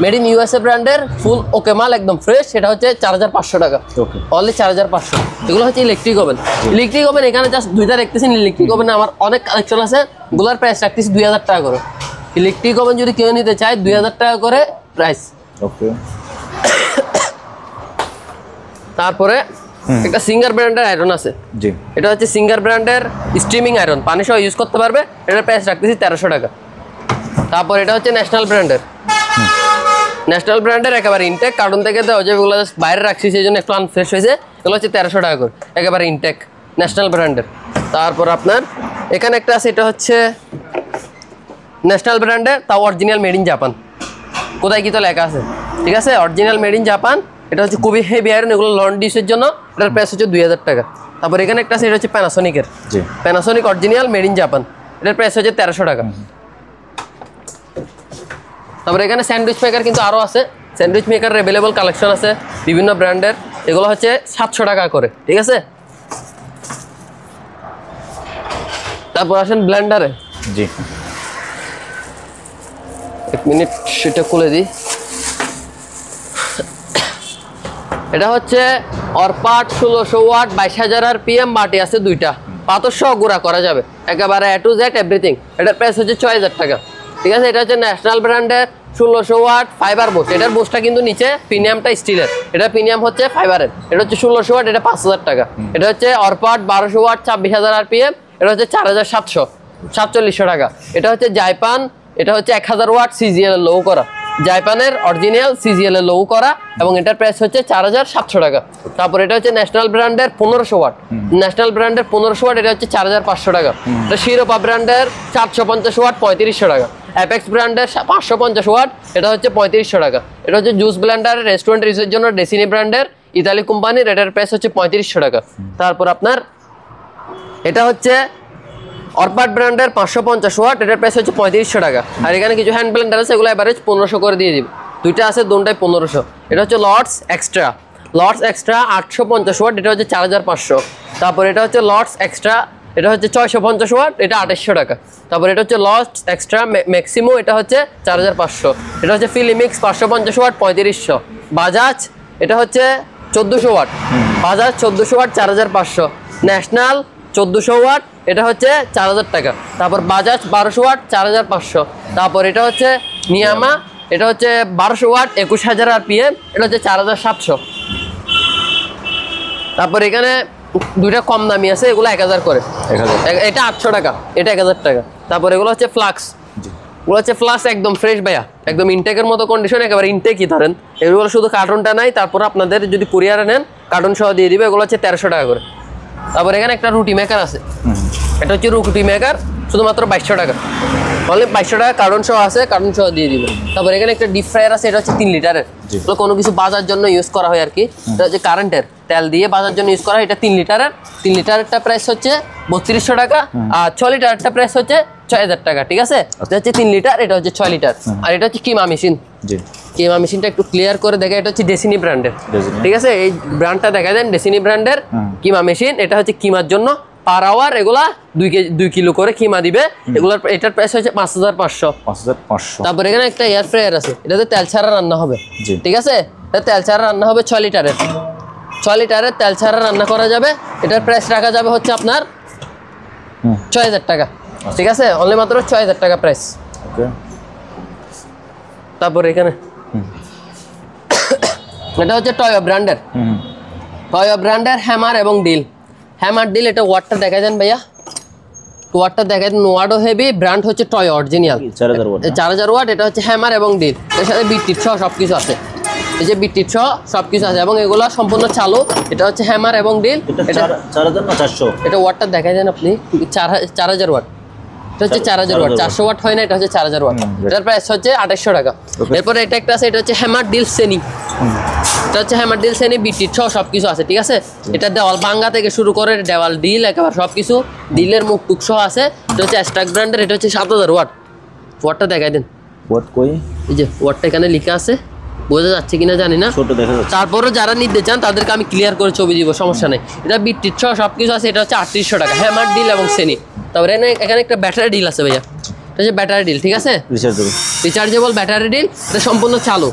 মেড ইন ইউএসএ ব্র্যান্ডের ফুল ওকে মাল একদম ফ্রেশ, সেটা হচ্ছে 4500 টাকা, ওকে অনলি 4500। এগুলো হচ্ছে ইলেকট্রিক ওভেন। ইলেকট্রিক ওভেন এখানে জাস্ট দুইটা দেখতেছেন, ইলেকট্রিক ওভেনে আমার অনেক কালেকশন আছে, গুলার প্রাইস রাখতেছি 2000 টাকা করে। ইলেকট্রিক ওভেন যদি কেউ নিতে চায় 2000 টাকা করে প্রাইস। ওকে তারপরে একটা সিঙ্গার ব্র্যান্ডের আয়রন আছে, জি এটা হচ্ছে সিঙ্গার ব্র্যান্ডের স্ট্রিমিং আয়রন, পানি সহ ইউজ করতে পারবে, এটার প্রাইস রাখতেছি 1300 টাকা। তারপর এটা হচ্ছে ন্যাশনাল ব্র্যান্ডের, ন্যাশনাল ব্র্যান্ডের একেবারে ইনটেক, কার্টুন থেকে দেওয়া যেগুলো বাইরে রাখছি সেই জন্য একটু আনফ্রেশ হয়েছে, এগুলো হচ্ছে 1300 টাকা করে, একেবারে ইনটেক ন্যাশনাল ব্র্যান্ডের। তারপর আপনার এখানে একটা আছে, এটা হচ্ছে ন্যাশনাল ব্র্যান্ডের, তাও অরিজিনাল মেড ইন জাপান, কোথায় কি তো লেখা আছে, ঠিক আছে, অরিজিনাল মেড ইন জাপান। এটা হচ্ছে খুবই হেভি আয়রন, এগুলো লন্ড্রি ইউজের জন্য, এটার প্রাইস হচ্ছে 2000 টাকা। তারপর এখানে একটা আছে, এটা হচ্ছে প্যানাসোনিকের, জি Panasonic original made in Japan, এটার প্রাইস হচ্ছে 1300 টাকা। তারপরে এখানে স্যান্ডউইচ মেকার কিন্তু আরও আছে, স্যান্ডউইচ মেকার অ্যাভেলেবল কালেকশন আছে বিভিন্ন ব্র্যান্ডের, এগুলো হচ্ছে 700 টাকা করে, ঠিক আছে। তারপর আসেন ব্লেন্ডারে, জি 1 মিনিট সেটা খুলে দিই। এটা হচ্ছে অরপাট 1600 ওয়াট 22000 RPM, বাটি আছে দুইটা, পাথর সহ গুঁড়া করা যাবে একেবারে A to Z এভরিথিং, এটার প্রাইস হচ্ছে 6000 টাকা, ঠিক আছে। এটা হচ্ছে ন্যাশনাল ব্র্যান্ডের 1600 ওয়াট ফাইবার বোস, এটার বোসটা কিন্তু নিচে প্রিমিয়ামটা স্টিলের, এটা প্রিমিয়াম হচ্ছে ফাইবারের, এটা হচ্ছে 1600 ওয়াট, এটা 5000 টাকা। এটা হচ্ছে অরপাট 1200 ওয়াট 26000 RPM, এটা হচ্ছে 4700 টাকা। এটা হচ্ছে জাইপান, এটা হচ্ছে 1000 ওয়াট CGL এর লো করা, জাইপানের অরিজিনাল CGL এর লো করা, এবং এটার প্রাইস হচ্ছে 4700 টাকা। তারপর এটা হচ্ছে ন্যাশনাল ব্র্যান্ডের 1500 ওয়াট, ন্যাশনাল ব্র্যান্ডের 1500 ওয়াট, এটা হচ্ছে 4500 টাকা। এটা শিরোপা ব্র্যান্ডের 450 ওয়াট 3500 টাকা। অ্যাপেক্স ব্র্যান্ডের 550 ওয়াট, এটা হচ্ছে 3500 টাকা। এটা হচ্ছে জুস ব্লেন্ডার রেস্টুরেন্ট ইউজের জন্য ডেসিনি ব্র্যান্ডের, ইতালি কোম্পানির, এটার প্রাইস হচ্ছে 3500 টাকা। তারপর আপনার এটা হচ্ছে অরপাট ব্র্যান্ডের 550 ওয়াট, এটার প্রাইস হচ্ছে 3500 টাকা। আর এখানে কিছু হ্যান্ড ব্লেন্ডার আছে, এগুলো এভারেজ 1500 করে দিয়ে দিবে, দুইটা আছে, দুটাই 1500। এটা হচ্ছে Lords extra, Lords extra 850 watt, এটা হচ্ছে 4500। তারপর এটা হচ্ছে লর্ডস এক্সট্রা, এটা হচ্ছে 650 ওয়াট, এটা 2800 টাকা। তারপর এটা হচ্ছে লর্ডস এক্সট্রা ম্যাক্সিমো, এটা হচ্ছে 4500। এটা হচ্ছে ফিলিমিক্স 550 ওয়াট 3500। বাজাজ এটা হচ্ছে 1400 watt, Bajaj 1400 watt 4500। National 1400 watt, এটা হচ্ছে 4000 টাকা। তারপর বাজাজ 1200 ওয়াট 4500। তারপর এটা হচ্ছে নিয়ামা, এটা হচ্ছে 1200 ওয়াট 21000 RPM, এটা হচ্ছে 4700। তারপর এখানে দুইটা কম দামি আছে, এগুলো 1000 করে, এটা 800 টাকা, এটা 1000 টাকা। তারপর এগুলো হচ্ছে ফ্লাক্স, এগুলো হচ্ছে ফ্লাক্স একদম ফ্রেশ ভাইয়া, একদম ইনটেকের মতো কন্ডিশন, একেবারে ইনটেকই ধরেন। এগুলো শুধু কার্টুনটা নাই, তারপর আপনাদের যদি কুরিয়ারে নেন কার্টুন সহ দিয়ে দিবে, এগুলো হচ্ছে 1300 টাকা করে। তারপর এখানে একটা রুটি মেকার আছে, এটা হচ্ছে রুটি মেকার শুধুমাত্র 2200 টাকা, অনলি 2200 টাকা, কার্টুন সহ আছে, কার্টুন সহ দিয়ে দিবে। তারপর এখানে একটা ডিপ ফ্রায়ার আছে, এটা হচ্ছে 3 লিটারের, কোনো কিছু বাজার জন্য ইউজ করা হয় আর কি, এটা হচ্ছে কারেন্টের তেল দিয়ে বাজার জন্য ইউজ করা হয়। এটা 3 লিটারের, 3 লিটারেরটা প্রাইস হচ্ছে 3200 টাকা, আর 6 লিটারেরটা প্রাইস হচ্ছে 6000 টাকা, ঠিক আছে। এটা হচ্ছে 3 লিটার, এটা হচ্ছে 6 লিটার। আর এটা হচ্ছে কিমা মেশিন, কিমা মেশিনটা একটু ক্লিয়ার করে দেখে, এটা হচ্ছে ডেসিনি ব্র্যান্ডের, ঠিক আছে, এই ব্র্যান্ডটা দেখা দেন, ডেসিনি ব্র্যান্ডের কিমা মেশিন। এটা হচ্ছে কিমার জন্য পার আওয়ার এগুলা 2 কিলো করে কিমা দিবে, এগুলার এটার প্রাইস হচ্ছে 5500। তারপর এখানে একটা এয়ার ফ্রায়ার আছে, এটাতে তেল ছাড়া রান্না হবে, ঠিক আছে, এটা তেল ছাড়া রান্না হবে, 6 লিটারের, 6 লিটারের তেল ছাড়া রান্না করা যাবে। এটার প্রাইস রাখা যাবে হচ্ছে আপনার 6000 টাকা, ঠিক আছে, অনলি মাত্র 6000 টাকা প্রাইস। তারপর এখানে এটা হচ্ছে টয়ো ব্র্যান্ডের, টয়ো ব্র্যান্ডের হ্যামার এবং ডিল, হ্যামার ডিল, এটা ওয়াটটা দেখা যান ভাইয়া, ওয়াটটা দেখা যান, নোয়াডো হেভি, ব্র্যান্ড হচ্ছে টয়ো অরিজিনাল 4000 ওয়াট। এটা হচ্ছে হ্যামার এবং ডিল, এর সাথে বিটটিট সহ সবকিছু আছে, এই যে বিটটিট সহ সবকিছু আছে, এবং এগুলো সম্পূর্ণ চালু। এটা হচ্ছে হ্যামার এবং ডিল, এটা 4000 না 400, এটা ওয়াটটা দেখা যান আপনি, 4000 ওয়াট, এটা হচ্ছে 4000 ওয়াট, 400 ওয়াট হয় না, এটা হচ্ছে 4000 ওয়াট, এটার প্রাইস হচ্ছে 2800 টাকা। এরপরে এটা একটা আছে, এটা হচ্ছে হ্যামার ডিল সেনি, এটা হচ্ছে হ্যামার ডিল সেনি, বিটটিট সহ সবকিছু আছে, ঠিক আছে। এটা দেওয়াল ভাঙ্গা থেকে শুরু করে দেওয়াল ডিল একেবারে সবকিছু, ডিলের মুখ টুক সহ আছে। এটা হচ্ছে স্ট্রাক ব্র্যান্ডের, এটা হচ্ছে 7000 ওয়াট, ওয়াটটা দেখাই দেন, ওয়াট কই, এই যে ওয়াটটা এখানে লেখা আছে, বোঝা যাচ্ছে কিনা জানি না, ছোট দেখা যাচ্ছে। তারপরে যারা নিতে চান তাদেরকে আমি ক্লিয়ার করে ছবি দিব, সমস্যা নেই। এটা বিটটিট সহ সবকিছু আছে, এটা হচ্ছে 3800 টাকা, হ্যামার ডিল এবং সেনি। তারপরে এখানে একটা ব্যাটারি ডিল আছে ভাইয়া, এটা হচ্ছে ব্যাটারি ডিল, ঠিক আছে, রিচার্জেবল। রিচার্জেবল ব্যাটারি ডিল, এটা সম্পূর্ণ চালু।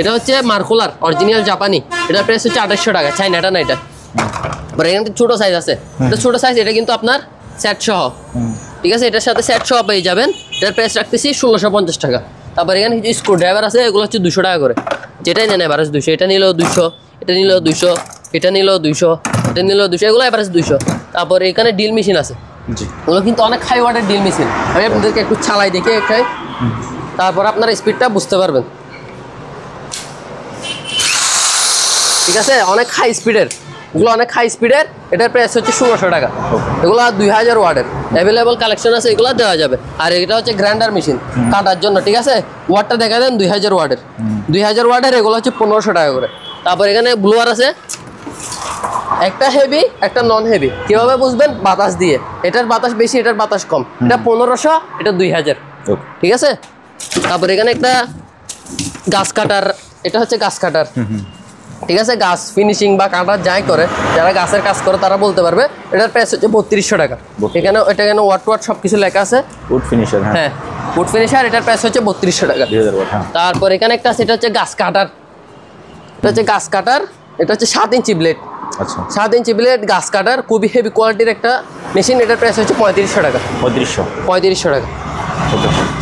এটা হচ্ছে মার্কুলার অরিজিনাল জাপানি, এটার প্রাইস হচ্ছে 2800 টাকা, চাইনাটা না এটা। আবার এখানে ছোটো সাইজ আছে, এটা ছোটো সাইজ, এটা কিন্তু আপনার সেট সহ, ঠিক আছে, এটার সাথে সেট সহ পেয়ে যাবেন। এটার প্রাইস রাখতেছি 1650 টাকা। তারপর এখানে কিছু স্ক্রু ড্রাইভার আছে, এগুলো হচ্ছে 200 টাকা করে, যেটাই নেন এভারেজ 200, এটা নিলেও 200, এটা নিলেও 200, এটা নিলেও 200, এটা নিলেও 200, এগুলো এভারেজ 200। তারপর এখানে ডিল মেশিন আছে, জি, ওগুলো কিন্তু অনেক হাই ওয়াটের ডিল মেশিন, আমি আপনাদেরকে একটু চালাই দেখে একটাই, তারপর আপনার স্পিডটা বুঝতে পারবেন, ঠিক আছে, অনেক হাই স্পিডের, এগুলো অনেক হাই স্পিডের। এটার প্রাইস হচ্ছে 1600 টাকা। এগুলো 2000 ওয়াটের অ্যাভেলেবল কালেকশন আছে, এগুলো দেওয়া যাবে। আর এটা হচ্ছে গ্রাইন্ডার মেশিন কাটার জন্য, ঠিক আছে, ওয়াটটা দেখা দেন 2000 ওয়াটের, 2000 ওয়াটের, এগুলো হচ্ছে 1500 টাকা করে। তারপর এখানে ব্লোয়ার আছে, একটা হেভি একটা নন হেভি, কিভাবে বুঝবেন? বাতাস দিয়ে, এটার বাতাস বেশি, এটার বাতাস কম, এটা 1500, এটা 2000, ঠিক আছে। তারপর এখানে একটা গাছ কাটার, এটা হচ্ছে গাছ কাটার, ঠিক আছে, গাছ ফিনিশিং বা কাটার যাই করে, যারা গাছের কাজ করে তারা বলতে পারবে। এটার প্রাইস হচ্ছে 3200 টাকা। এখানে ওয়াট ওয়াট সব কিছু লেখা আছে, উড ফিনিশার, হ্যাঁ উড ফিনিশার, এটার প্রাইস হচ্ছে 3200 টাকা। 2000 ওয়াট, হ্যাঁ। তারপর এখানে একটা আছে, এটা হচ্ছে গাছ কাটার, এটা হচ্ছে গাছ কাটার, এটা হচ্ছে 7 ইঞ্চি ব্লেড, আচ্ছা, 7 ইঞ্চি ব্লেড গাছ কাটার, খুবই হেভি কোয়ালিটির একটা মেশিন। এটার প্রাইস হচ্ছে 3500 টাকা, 3500 টাকা।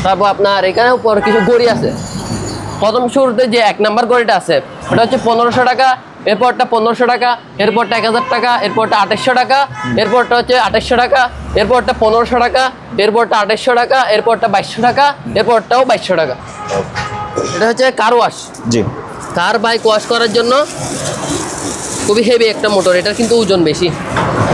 তারপর আপনার এখানে উপর কিছু গড়ি আছে, প্রথম শুরুতে যে 1 নাম্বার গড়িটা আছে ওটা হচ্ছে 1500 টাকা, এরপরটা 1500 টাকা, এরপরটা 1000 টাকা, এরপরটা 2800 টাকা, এরপরটা হচ্ছে 2800 টাকা, এরপরটা 1500 টাকা, এরপরটা 2800 টাকা, এরপরটা 2200 টাকা, এরপরটাও 2200 টাকা। এটা হচ্ছে কার ওয়াশ, জি, কার বাইক ওয়াশ করার জন্য খুবই হেভি একটা মোটর, এটার কিন্তু ওজন বেশি,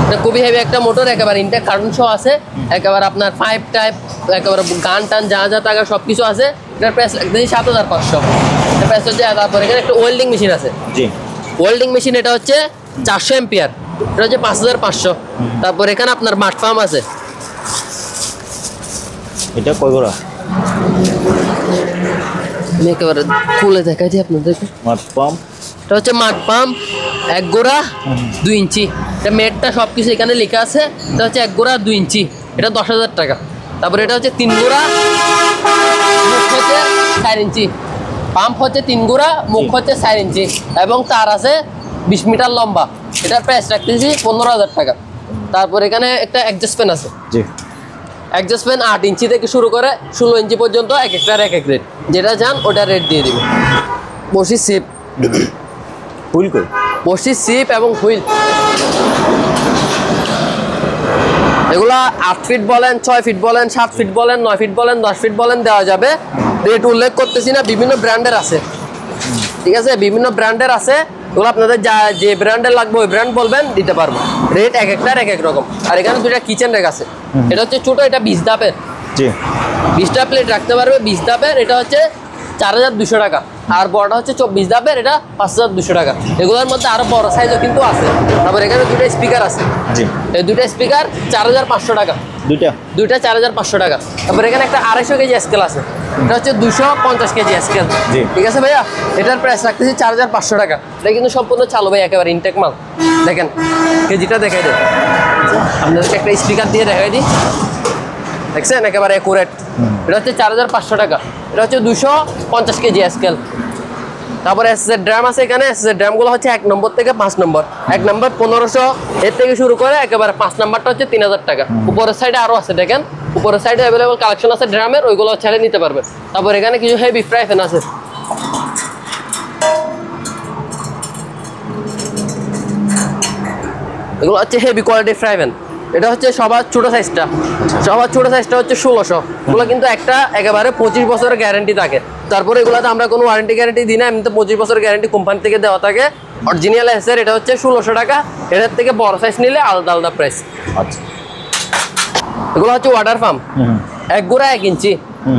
এটা খুবই হেভি একটা মোটর, একেবারে ইনটেক কার্টন সহ আছে, একেবারে আপনার 5 টাইপ, একেবারে গান টান যা যা টাকা সব কিছু আছে। এটার প্রাইস দেখি 7500, এটা প্রাইস হচ্ছে। তারপর এখানে একটা ওয়েল্ডিং মেশিন আছে, জি, ওয়েল্ডিং মেশিন, এটা হচ্ছে 400 এম্পিয়ার, এটা হচ্ছে 5500। তারপর এখানে আপনার মাঠ ফার্ম আছে, এটা কয় গোড়া? আমি একেবারে খুলে দেখাই দিই আপনাদেরকে। মাঠ পাম্প, এটা হচ্ছে মাঠ পাম্প, 1 গোড়া 2 ইঞ্চি, এটা মেটটা সব কিছু এখানে লেখা আছে। এটা হচ্ছে 1 গোড়া 2 ইঞ্চি, এটা 10,000 টাকা। তারপরে এটা হচ্ছে 3 গোড়া, মুখ হচ্ছে 4 ইঞ্চি, পাম্প হচ্ছে 3 গোড়া, মুখ হচ্ছে 4 ইঞ্চি, এবং তার আছে 20 মিটার লম্বা। এটার প্রাইস রাখতেছি 15,000 টাকা। তারপর এখানে একটা অ্যাডজাস্ট ফ্যান আছে, জি, অ্যাডজাস্ট ফ্যান 8 ইঞ্চি থেকে শুরু করে 16 ইঞ্চি পর্যন্ত, এক একটার এক এক রেট, যেটা চান ওটা রেট দিয়ে দিবে। বসি সিপ, ফুল করে, বসি সিপ এবং হুইল, এগুলা 8 ফিট বলেন, 6 ফিট বলেন, 7 ফিট বলেন, 9 ফিট বলেন, 10 ফিট বলেন, দেওয়া যাবে। রেট উল্লেখ করতেছি না, বিভিন্ন ব্র্যান্ডের আছে, ঠিক আছে, বিভিন্ন ব্র্যান্ডের আছে। ওগুলো আপনাদের যে ব্র্যান্ডের লাগবে ওই ব্র্যান্ড বলবেন, দিতে পারবো। রেট এক একটার এক এক রকম। আর এখানে 2টা কিচেন র্যাক আছে, এটা হচ্ছে ছোট, এটা 20 ধাপের, জি, 20টা প্লেট রাখতে পারবে, 20 ধাপের, এটা হচ্ছে 4200 টাকা। আর বড়টা হচ্ছে 24 ধাপের, এটা 5200 টাকা। এগুলোর মধ্যে আরো বড় সাইজও কিন্তু আছে। তারপর এখানে 2টা স্পিকার আছে, জি, এই 2টা স্পিকার 4500 টাকা, দুইটা 4500 টাকা। তারপর এখানে একটা 250 কেজি স্কেল আছে, এটা হচ্ছে 250 কেজি স্কেল, জি, ঠিক আছে ভাইয়া। এটার প্রাইস রাখতেছি 4500 টাকা। এটা কিন্তু সম্পূর্ণ চালু ভাই, একেবারে ইনটেক মাল। দেখেন কেজিটা দেখাই দেয়, আপনাদেরকে একটা স্পিকার দিয়ে দেখাই দিই, দেখছেন একেবারে অ্যাকুরেট। এটা হচ্ছে 4500 টাকা। এটা হচ্ছে 250 কেজি স্কেল। তারপরে এসএসএর ড্রাম আছে এখানে, এসএসএর ড্রামগুলো হচ্ছে 1 নম্বর থেকে 5 নম্বর। 1 নম্বর 1500, এর থেকে শুরু করে একেবারে 5 নম্বরটা হচ্ছে 3000 টাকা। উপরের সাইডে আরও আছে, দেখেন উপরের সাইডে অ্যাভেলেবল কালেকশন আছে ড্রামের, ওইগুলো ছেড়ে নিতে পারবেন। তারপর এখানে কিছু হেভি ফ্রাই ফ্যান আছে, এগুলো হচ্ছে হেভি কোয়ালিটি ফ্রাই প্যান। এটা হচ্ছে সবার ছোট সাইজটা, সবার ছোট সাইজটা হচ্ছে 1600। এগুলো কিন্তু একটা একেবারে 25 বছরের গ্যারান্টি থাকে। তারপরে এগুলোতে আমরা কোনো ওয়ারেন্টি গ্যারান্টি দিই না, এমনিতে 25 বছরের গ্যারান্টি কোম্পানি থেকে দেওয়া থাকে। অরিজিনাল এসের এটা হচ্ছে 1600 টাকা। এটার থেকে বড় সাইজ নিলে আলাদা আলাদা প্রাইস। আচ্ছা, এগুলো হচ্ছে ওয়াটার পাম্প, 1 গোড়া 1 ইঞ্চি।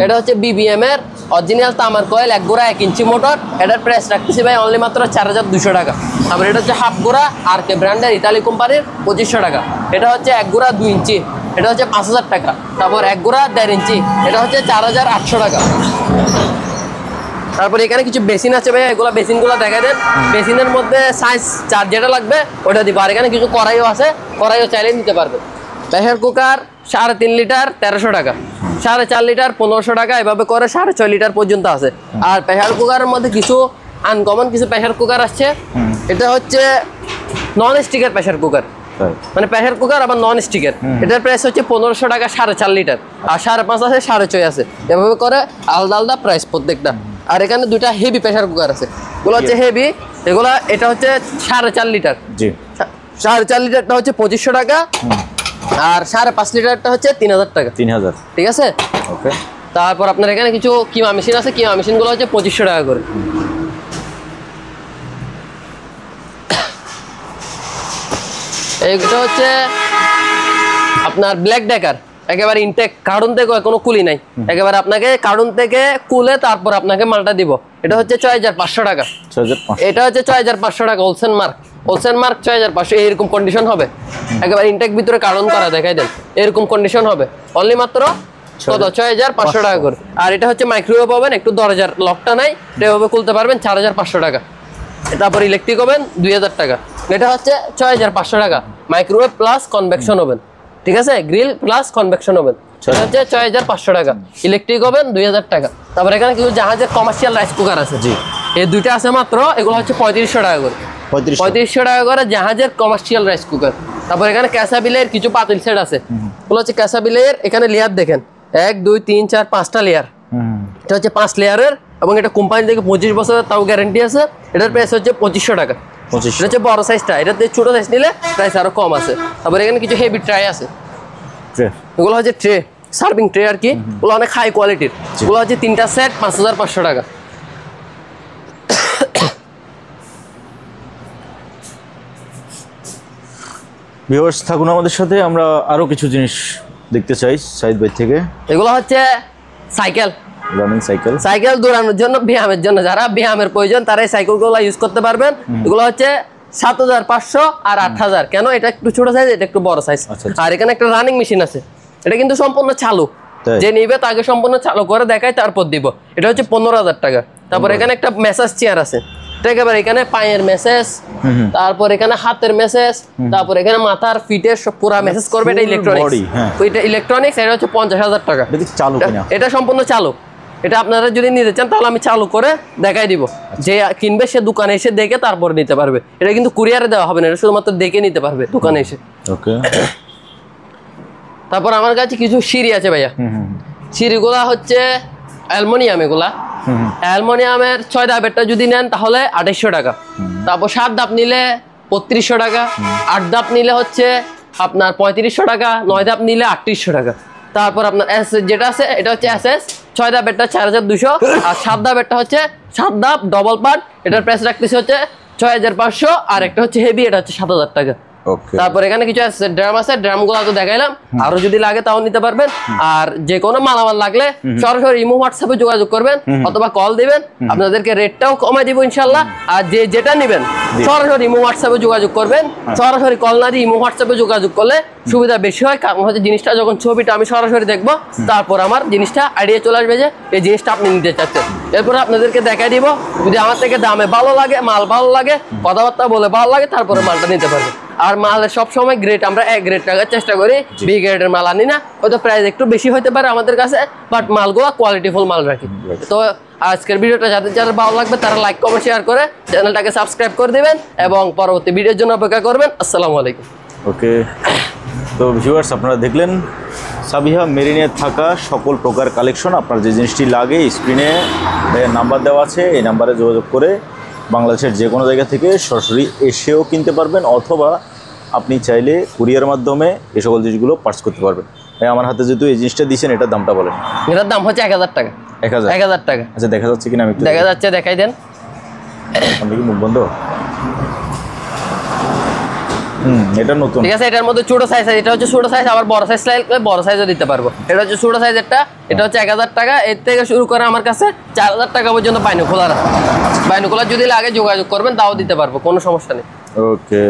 এটা হচ্ছে বিবিএম এর অরিজিনাল তামার কয়েল, 1 গোড়া 1 ইঞ্চি মোটর। এটার প্রাইস রাখতেছি ভাই অনলি মাত্র 4200 টাকা। তারপরে এটা হচ্ছে হাফ গোড়া আর কে ব্র্যান্ডের ইতালি কোম্পানির 2500 টাকা। এটা হচ্ছে 1 গোড়া 2 ইঞ্চি, এটা হচ্ছে 5000 টাকা। তারপর 1 গোড়া 1.5 ইঞ্চি, এটা হচ্ছে 4800 টাকা। তারপরে এখানে কিছু বেসিন আছে ভাই, এগুলো বেসিনগুলো দেখা দেন। বেসিনের মধ্যে সাইজ চার যেটা লাগবে ওটা দিব। আর এখানে কিছু কড়াইও আছে, কড়াইও চাইলে নিতে পারবে। প্রেসার কুকার 3.5 লিটার 1300 টাকা, 4.5 লিটার 1500 টাকা, এভাবে করে 6.5 লিটার পর্যন্ত আছে। আর প্রেসার কুকারের মধ্যে কিছু আনকমন কিছু প্রেসার কুকার আসছে। এটা হচ্ছে নন স্টিকের প্রেসার কুকার, মানে প্রেসার কুকার আবার নন স্টিকের। এটার প্রাইস হচ্ছে 1500 টাকা 4.5 লিটার, আর 5.5 আছে, 6.5 আছে, এভাবে করে আলাদা আলাদা প্রাইস প্রত্যেকটা। আর এখানে দুইটা হেভি প্রেসার কুকার আছে, এগুলো হচ্ছে হেভি, এগুলা এটা হচ্ছে 4.5 লিটার। জি, 4.5 লিটারটা হচ্ছে 2500 টাকা, আর 5.5 লিটারটা হচ্ছে 3000 টাকা। 3000, ঠিক আছে। ওকে। তারপর আপনার এখানে কিছু কিমা মেশিন আছে, কিমা মেশিনগুলো হচ্ছে 2500 টাকা করে। এইটা হচ্ছে আপনার ব্ল্যাক ডেকার, একেবারে ইনটেক, কার্টুন থেকে কোনো কুলি নাই, একেবারে আপনাকে কার্টুন থেকে কুলে তারপর আপনাকে মালটা দিব। এটা হচ্ছে 6500 টাকা। 6500, এটা হচ্ছে 6500 টাকা, হোলসেল মার্ক, হোলসেল মার্ক 6500। এরকম কন্ডিশন হবে, একেবারে ইনটেক ভিতরে কার্টুন করা, দেখাই দেন, এরকম কন্ডিশন হবে। অনলি মাত্র কত? 6500 টাকা করে। আর এটা হচ্ছে মাইক্রোওয়েভ ওভেন, একটু দরজার লকটা নাই, এভাবে খুলতে পারবেন, 4500 টাকা। তারপর ইলেকট্রিক ওভেন 2000 টাকা। এটা হচ্ছে 6500 টাকা, মাইক্রোওয়েভ প্লাস কনভেকশন ওভেন, ঠিক আছে, গ্রিল প্লাস কনভেকশন ওভেন। এটা হচ্ছে 6500 টাকা, ইলেকট্রিক ওভেন 2000 টাকা। তারপর এখানে কিছু জাহাজের কমার্শিয়াল রাইস কুকার আছে, জি, এই দুইটা আছে মাত্র, এগুলো হচ্ছে 3500 টাকা করে। 3500 টাকা করে জাহাজের কমার্শিয়াল রাইস কুকার। তারপর এখানে ক্যাসাবিলের কিছু পাতিল সেট আছে, এগুলো হচ্ছে ক্যাসাবিলের, এখানে লেয়ার দেখেন 1 2 3 4 5টা লেয়ার। এটা হচ্ছে 5 লেয়ারের, এবং এটা কোম্পানি থেকে 25 বছর তাও গ্যারান্টি আছে। এটার প্রাইস হচ্ছে 2500 টাকা। এটা হচ্ছে বড় সাইজটা, এটাতে ছোট সাইজ নিলে প্রাইস আরো কম আছে। তারপর এখানে কিছু হেভি ট্রে আছে, এগুলো হচ্ছে ট্রে, সার্ভিং ট্রে আর কি, ওগুলো অনেক হাই কোয়ালিটির। এগুলো হচ্ছে 3টা সেট 5500 টাকা। ভিউয়ার্স থাকুন আমাদের সাথে, আমরা আরো কিছু জিনিস দেখতে চাই সাইদ ভাই থেকে। এগুলো হচ্ছে সাইকেল, রানিং সাইকেল, সাইকেল দৌড়ানোর জন্য, ব্যায়ামের জন্য, যারা ব্যায়ামের প্রয়োজন তারা এই সাইকেলগুলো ইউজ করতে পারবেন। এগুলো হচ্ছে 7500 আর 8000। কেন? এটা একটু ছোট সাইজ, এটা একটু বড় সাইজ। আর এখানে একটা রানিং মেশিন আছে, এটা কিন্তু সম্পূর্ণ চালু, যে নিবে তাকে সম্পূর্ণ চালু করে দেখায় তারপর দিব। এটা হচ্ছে 15000 টাকা। তারপর এখানে একটা ম্যাসাজ চেয়ার আছে, একেবারে এখানে পায়ের মেসেজ, তারপর এখানে হাতের মেসেজ, তারপর এখানে মাথার ফিটের সব পুরা মেসেজ করবে। এটা ইলেকট্রনিক্স, এটা ইলেকট্রনিক্স। এটা হচ্ছে 50000 টাকা। এটা সম্পূর্ণ চালু। এটা আপনারা যদি নিতে চান তাহলে আমি চালু করে দেখাই দিব, যে কিনবে সে দোকানে এসে দেখে তারপরে নিতে পারবে। এটা কিন্তু কুরিয়ারে দেওয়া হবে না, এটা শুধুমাত্র দেখে নিতে পারবে দোকানে এসে। ওকে। তারপর আমার কাছে কিছু সিঁড়ি আছে ভাইয়া, সিঁড়িগুলা হচ্ছে অ্যালুমিনিয়াম, এগুলা অ্যালুমিনিয়ামের 6 ধাপেরটা যদি নেন তাহলে 2800 টাকা। তারপর 7 ধাপ নিলে 3200 টাকা, 8 ধাপ নিলে হচ্ছে আপনার 3500 টাকা, 9 ধাপ নিলে 3800 টাকা। তারপর আপনার এস যেটা আছে এটা হচ্ছে এসএস, 6 ধাপেরটা 4200, আর 7 ধাপেরটা হচ্ছে 7 ধাপ ডবল পার্ট, এটার প্রাইস রাখতেছে হচ্ছে 6500, আর একটা হচ্ছে হেভি, এটা হচ্ছে 7000 টাকা। তারপর এখানে কিছু ড্রাম আছে, ড্রামগুলো তো দেখাইলাম, আরো যদি লাগে তাও নিতে পারবেন। আর যে কোনো মালামাল লাগলে সরাসরি ইমো হোয়াটসঅ্যাপে যোগাযোগ করবেন অথবা কল দিবেন, আপনাদেরকে রেটটাও কমাই দিব ইনশাল্লাহ। আর যেটা নেবেন সরাসরি ইমো হোয়াটসঅ্যাপে যোগাযোগ করবেন, সরাসরি কল না দিয়ে ইমো হোয়াটসঅ্যাপে যোগাযোগ করলে সুবিধা বেশি হয়। কারণ হচ্ছে জিনিসটা যখন ছবিটা আমি সরাসরি দেখবো, তারপর আমার জিনিসটা আইডিয়া চলে আসবে যে এই জিনিসটা আপনি নিতে চাচ্ছেন। এরপরে আপনাদেরকে দেখাই দিব, যদি আমার থেকে দামে ভালো লাগে, মাল ভালো লাগে, কথাবার্তা বলে ভালো লাগে, তারপরে মালটা নিতে পারবে। আর মালের সবসময় গ্রেড আমরা এক গ্রেড টাকার চেষ্টা করি, বি গ্রেডের মাল আনি না। হয়তো প্রাইস একটু বেশি হতে পারে আমাদের কাছে, বাট মালগুলো কোয়ালিটিফুল মাল রাখি। তো আজকের ভিডিওটা যাদের ভালো লাগবে তারা লাইক কমেন্ট শেয়ার করে চ্যানেলটাকে সাবস্ক্রাইব করে দিবেন এবং পরবর্তী ভিডিওর জন্য অপেক্ষা করবেন। আসসালামু আলাইকুম। ওকে, তো ভিউয়ার্স আপনারা দেখলেন সাবিহা মেরিনে থাকা সকল প্রকার কালেকশন। আপনার যে জিনিসটি লাগে স্ক্রিনে নাম্বার দেওয়া আছে, এই নাম্বারে যোগাযোগ করে বাংলাদেশের যে কোনো জায়গা থেকে সরাসরি এসেও কিনতে পারবেন, অথবা আপনি চাইলে কুরিয়ার মাধ্যমে এই সকল জিনিসগুলো পার্স করতে পারবেন। আমার হাতে যেহেতু এই জিনিসটা দিয়েছেন, এটার দামটা বলেন। এটার দাম হচ্ছে 1000 টাকা। 1000 টাকা। আচ্ছা, দেখা যাচ্ছে কিনা? আমি দেখা যাচ্ছে, দেখাই দেন। আপনি কি মুখ বন্ধ? এটা নতুন, ঠিক আছে। এটার মধ্যে ছোট সাইজ আছে, এটা হচ্ছে ছোট সাইজ, আবার বড় সাইজ লাগলে বড় সাইজও দিতে পারবো। এটা হচ্ছে ছোট সাইজেরটা, এটা হচ্ছে 1000 টাকা। এর থেকে শুরু করে আমার কাছে 4000 টাকা পর্যন্ত বাইনোকুলার আছে। বাইনোকুলার যদি লাগে যোগাযোগ করবেন, তাও দিতে পারবো, কোনো সমস্যা নেই। ওকে।